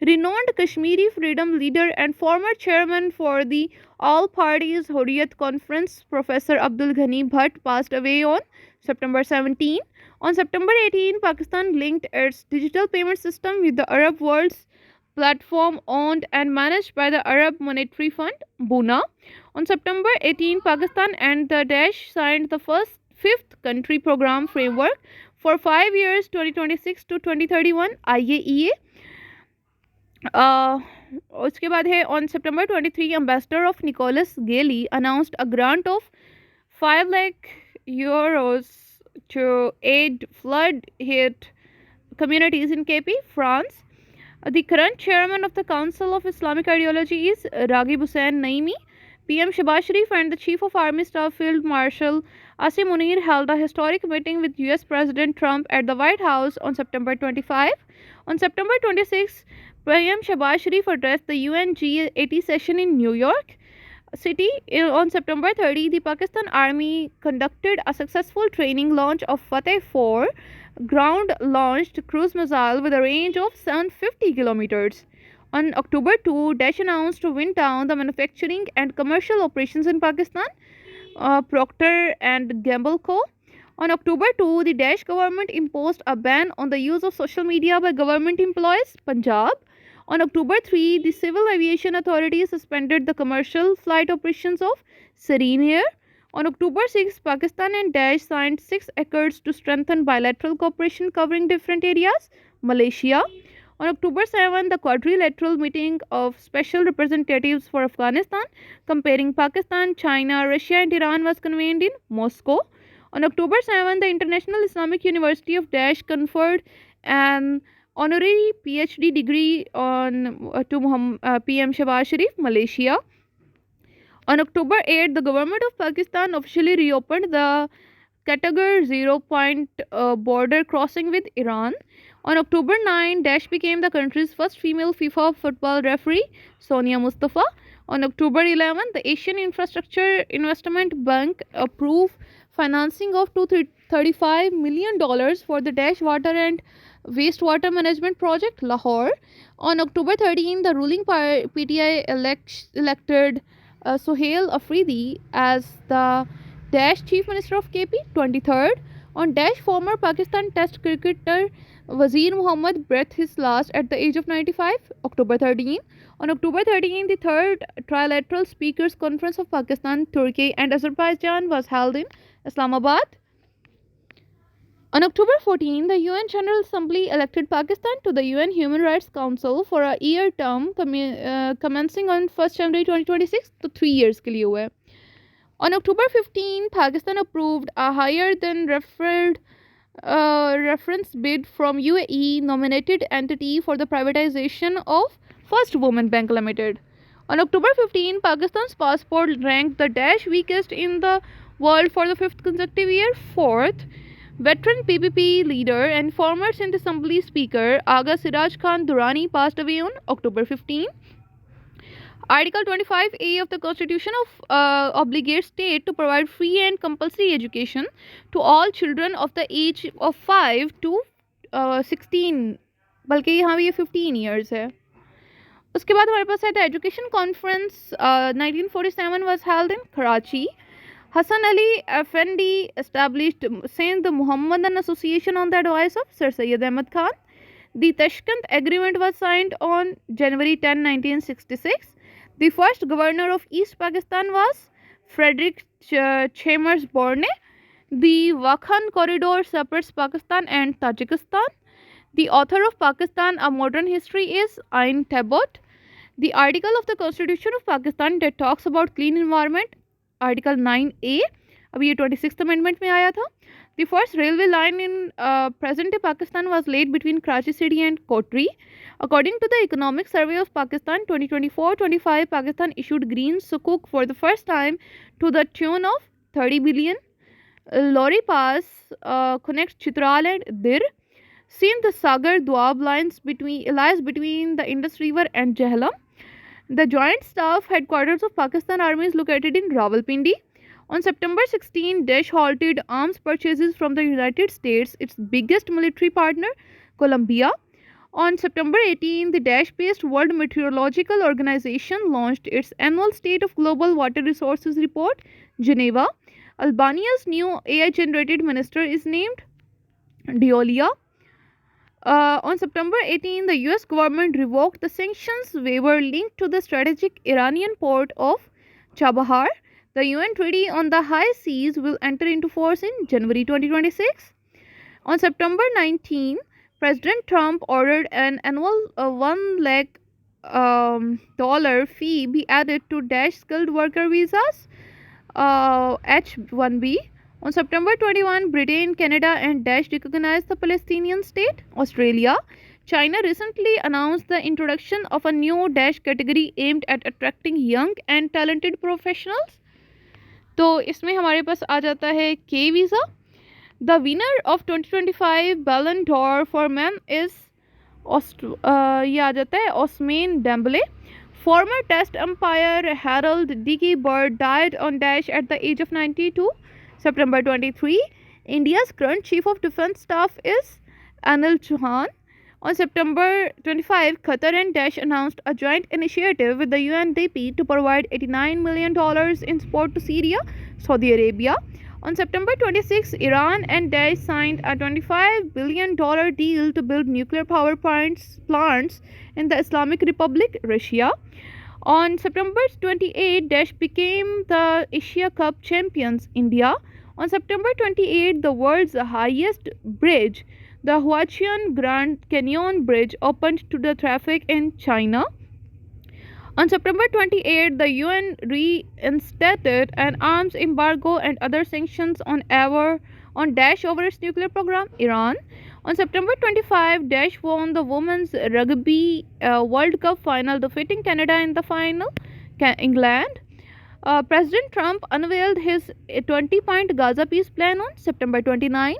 Renowned Kashmiri freedom leader and former chairman for the All Parties Hurriyat Conference, Professor Abdul Ghani Bhatt, passed away on September 17. On September 18, Pakistan linked its digital payment system with the Arab world's platform owned and managed by the Arab Monetary Fund, BUNA. On September 18, Pakistan and the Daesh signed the fifth country program framework for 5 years 2026 to 2031 IAEA. उसके बाद है on September 23, Ambassador of Nicholas Gailey announced a grant of 5 lakh euros to aid flood hit communities in KP, France. The current chairman of the Council of Islamic Ideology is Raghib Hussain Naimi. PM Shehbaz Sharif and the Chief of Army Staff Field Marshal Asim Munir held a historic meeting with US President Trump at the White House on September 25. On September 26, PM Shehbaz Sharif addressed the UN G80 session in New York City. On September 30, the Pakistan Army conducted a successful training launch of Fateh 4 ground-launched cruise missile with a range of 750 kilometers. On October 2, Daesh announced to wind down the manufacturing and commercial operations in Pakistan, Procter and Gamble Co. On October 2, the Daesh government imposed a ban on the use of social media by government employees, Punjab. On October 3, the Civil Aviation Authority suspended the commercial flight operations of Serene Air. On October 6, Pakistan and Daesh signed 6 accords to strengthen bilateral cooperation covering different areas, Malaysia. On October 7, the quadrilateral meeting of special representatives for Afghanistan comparing Pakistan, China, Russia and Iran was convened in Moscow. On October 7, the International Islamic University of Daesh conferred an honorary PhD degree to PM Shehbaz Sharif, Malaysia. On October 8, the government of Pakistan officially reopened the Category 0 point border crossing with Iran. On October 9, Daesh became the country's first female FIFA football referee, Sonia Mustafa. On October 11, the Asian Infrastructure Investment Bank approved financing of $235 million for the Daesh Water and Wastewater Management Project, Lahore. On October 13, the ruling PTI elected Sohail Afridi as the Daesh Chief Minister of KP. 23rd, on Daesh, former Pakistan Test cricketer Wazir Muhammad breathed his last at the age of 95. October 13. On October 13, the third trilateral speakers conference of Pakistan, Turkey and Azerbaijan was held in Islamabad. On October 14, the UN General Assembly elected Pakistan to the UN Human Rights Council for a year term commencing on 1st January 2026 to 3 years के लिए हुआ है. On October 15, Pakistan approved a higher than reference bid from UAE nominated entity for the privatization of First Women Bank Limited. On October 15, Pakistan's passport ranked the Daesh weakest in the world for the 5th consecutive year. 4th, veteran PPP leader and former Sindh Assembly Speaker Aga Siraj Khan Durrani passed away on October 15. Article 25A of the Constitution obligates state to provide free and compulsory education to all children of the age of 5 to 16, बल्कि यहाँ भी ये 15 years है. उसके बाद हमारे पास है the Education Conference 1947 was held in Karachi. Hassan Ali Effendi established Sindh Muhammadan Association on the advice of Sir Syed Ahmad Khan. The Tashkent Agreement was signed on January 10, 1966. The first governor of East Pakistan was Frederick Chambers Borne. The Wakhan Corridor separates Pakistan and Tajikistan. The author of Pakistan, A Modern History is Ain Tabot. The article of the Constitution of Pakistan that talks about clean environment, Article 9A, अभी ये 26th Amendment में आया था. The first railway line in present-day Pakistan was laid between Karachi City and Kotri. According to the Economic Survey of Pakistan 2024-25, Pakistan issued green sukuk for the first time to the tune of 30 billion. Lori Pass connects Chitral and Dir. Sindh Sagar Doab lies between the Indus River and Jhelum. The Joint Staff Headquarters of Pakistan Army is located in Rawalpindi. On September 16, Daesh halted arms purchases from the United States, its biggest military partner, Colombia. On September 18, the Daesh-based World Meteorological Organization launched its annual State of Global Water Resources report, Geneva. Albania's new AI-generated minister is named Diolia. On September 18, the US government revoked the sanctions waiver linked to the strategic Iranian port of Chabahar. The UN Treaty on the High Seas will enter into force in January 2026. On September 19, President Trump ordered an annual $1 lakh fee be added to Daesh skilled worker visas, H-1B. On September 21, Britain, Canada, and Daesh recognized the Palestinian state. Australia. China recently announced the introduction of a new Daesh category aimed at attracting young and talented professionals. तो इसमें हमारे पास आ जाता है K visa. The winner of 2025 Ballon d'Or for men is ये आ जाता है Ousmane Dembele. Former Test umpire Harold Dickey Bird died on Daesh at the age of 92. September 23, India's current Chief of Defence Staff is Anil Chauhan. On September 25, Qatar and Daesh announced a joint initiative with the UNDP to provide $89 million in support to Syria, Saudi Arabia. On September 26, Iran and Daesh signed a $25 billion deal to build nuclear power plants in the Islamic Republic, Russia. On September 28, Daesh became the Asia Cup champions, India. On September 28, the world's highest bridge, the Huaqian Grand Canyon Bridge, opened to the traffic in China. On September 28, the UN reinstated an arms embargo and other sanctions on Daesh over its nuclear program, Iran. On September 25, Daesh won the Women's Rugby World Cup final, defeating Canada in the final, England. President Trump unveiled his 20-point Gaza peace plan on September 29.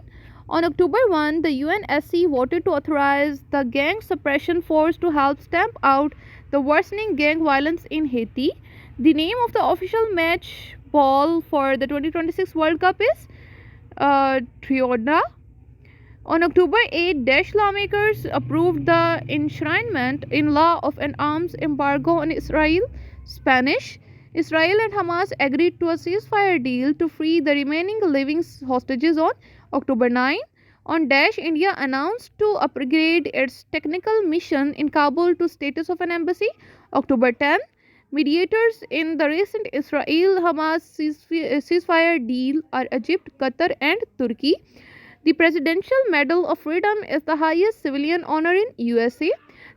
On October 1, the UNSC voted to authorize the Gang Suppression Force to help stamp out the worsening gang violence in Haiti. The name of the official match ball for the 2026 World Cup is Triodra. On October 8, Daesh lawmakers approved the enshrinement in law of an arms embargo on Israel. Spanish. Israel and Hamas agreed to a ceasefire deal to free the remaining living hostages on October 9. On Daesh, India announced to upgrade its technical mission in Kabul to status of an embassy. October 10. Mediators in the recent Israel-Hamas ceasefire deal are Egypt, Qatar, and Turkey. The Presidential Medal of Freedom is the highest civilian honor in USA.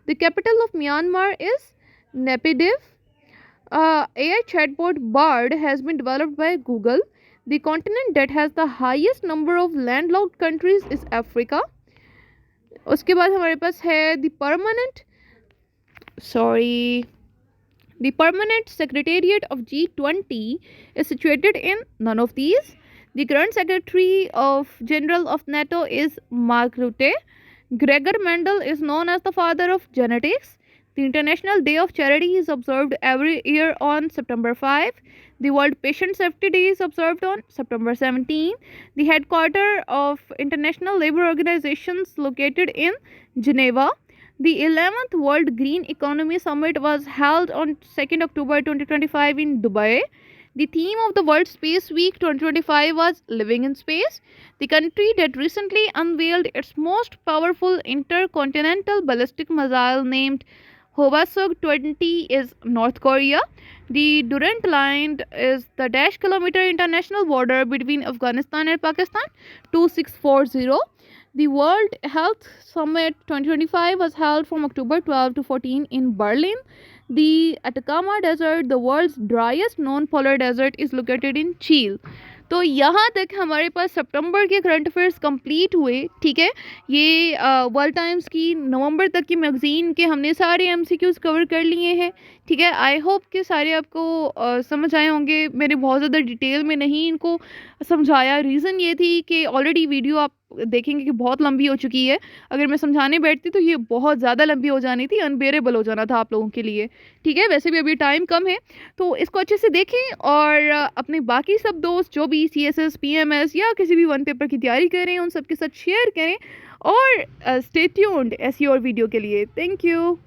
The capital of Myanmar is Naypyidaw. AI chatbot Bard has been developed by Google. The continent that has the highest number of landlocked countries is Africa. उसके बाद हमारे पास है the permanent secretariat of G20 is situated in none of these. The current Secretary General of NATO is Mark Rutte. Gregor Mendel is known as the father of genetics. The International Day of Charity is observed every year on September 5. The World Patient Safety Day is observed on September 17. The headquarters of International Labour Organizations located in Geneva. The 11th World Green Economy Summit was held on 2nd October 2025 in Dubai. The theme of the World Space Week 2025 was Living in Space. The country that recently unveiled its most powerful intercontinental ballistic missile named Hwasong 20 is North Korea. The Durand Line is the kilometer international border between Afghanistan and Pakistan, 2640. The World Health Summit 2025 was held from October 12 to 14 in Berlin. The Atacama Desert, the world's driest known polar desert, is located in Chile. तो यहाँ तक हमारे पास सितंबर के current affairs complete हुए. ठीक है, ये world times की नवंबर तक की मैगज़ीन के हमने सारे एमसीक्यूज़ कवर कर लिए हैं. ठीक है, आई होप कि सारे आपको समझ आए होंगे. मैंने बहुत ज़्यादा डिटेल में नहीं इनको समझाया. रीज़न ये थी कि ऑलरेडी वीडियो आप देखेंगे कि बहुत लंबी हो चुकी है। अगर मैं समझाने बैठती तो ये बहुत ज़्यादा लंबी हो जानी थी, अनबेरेबल हो जाना था आप लोगों के लिए। ठीक है, वैसे भी अभी टाइम कम है, तो इसको अच्छे से देखें और अपने बाकी सब दोस्त जो भी CSS, PMS या किसी भी वन पेपर की तैयारी कर रहे हैं, उन सबके साथ शेयर करें और स्टे ट्यून्ड ऐसी और वीडियो के लिए। Thank you.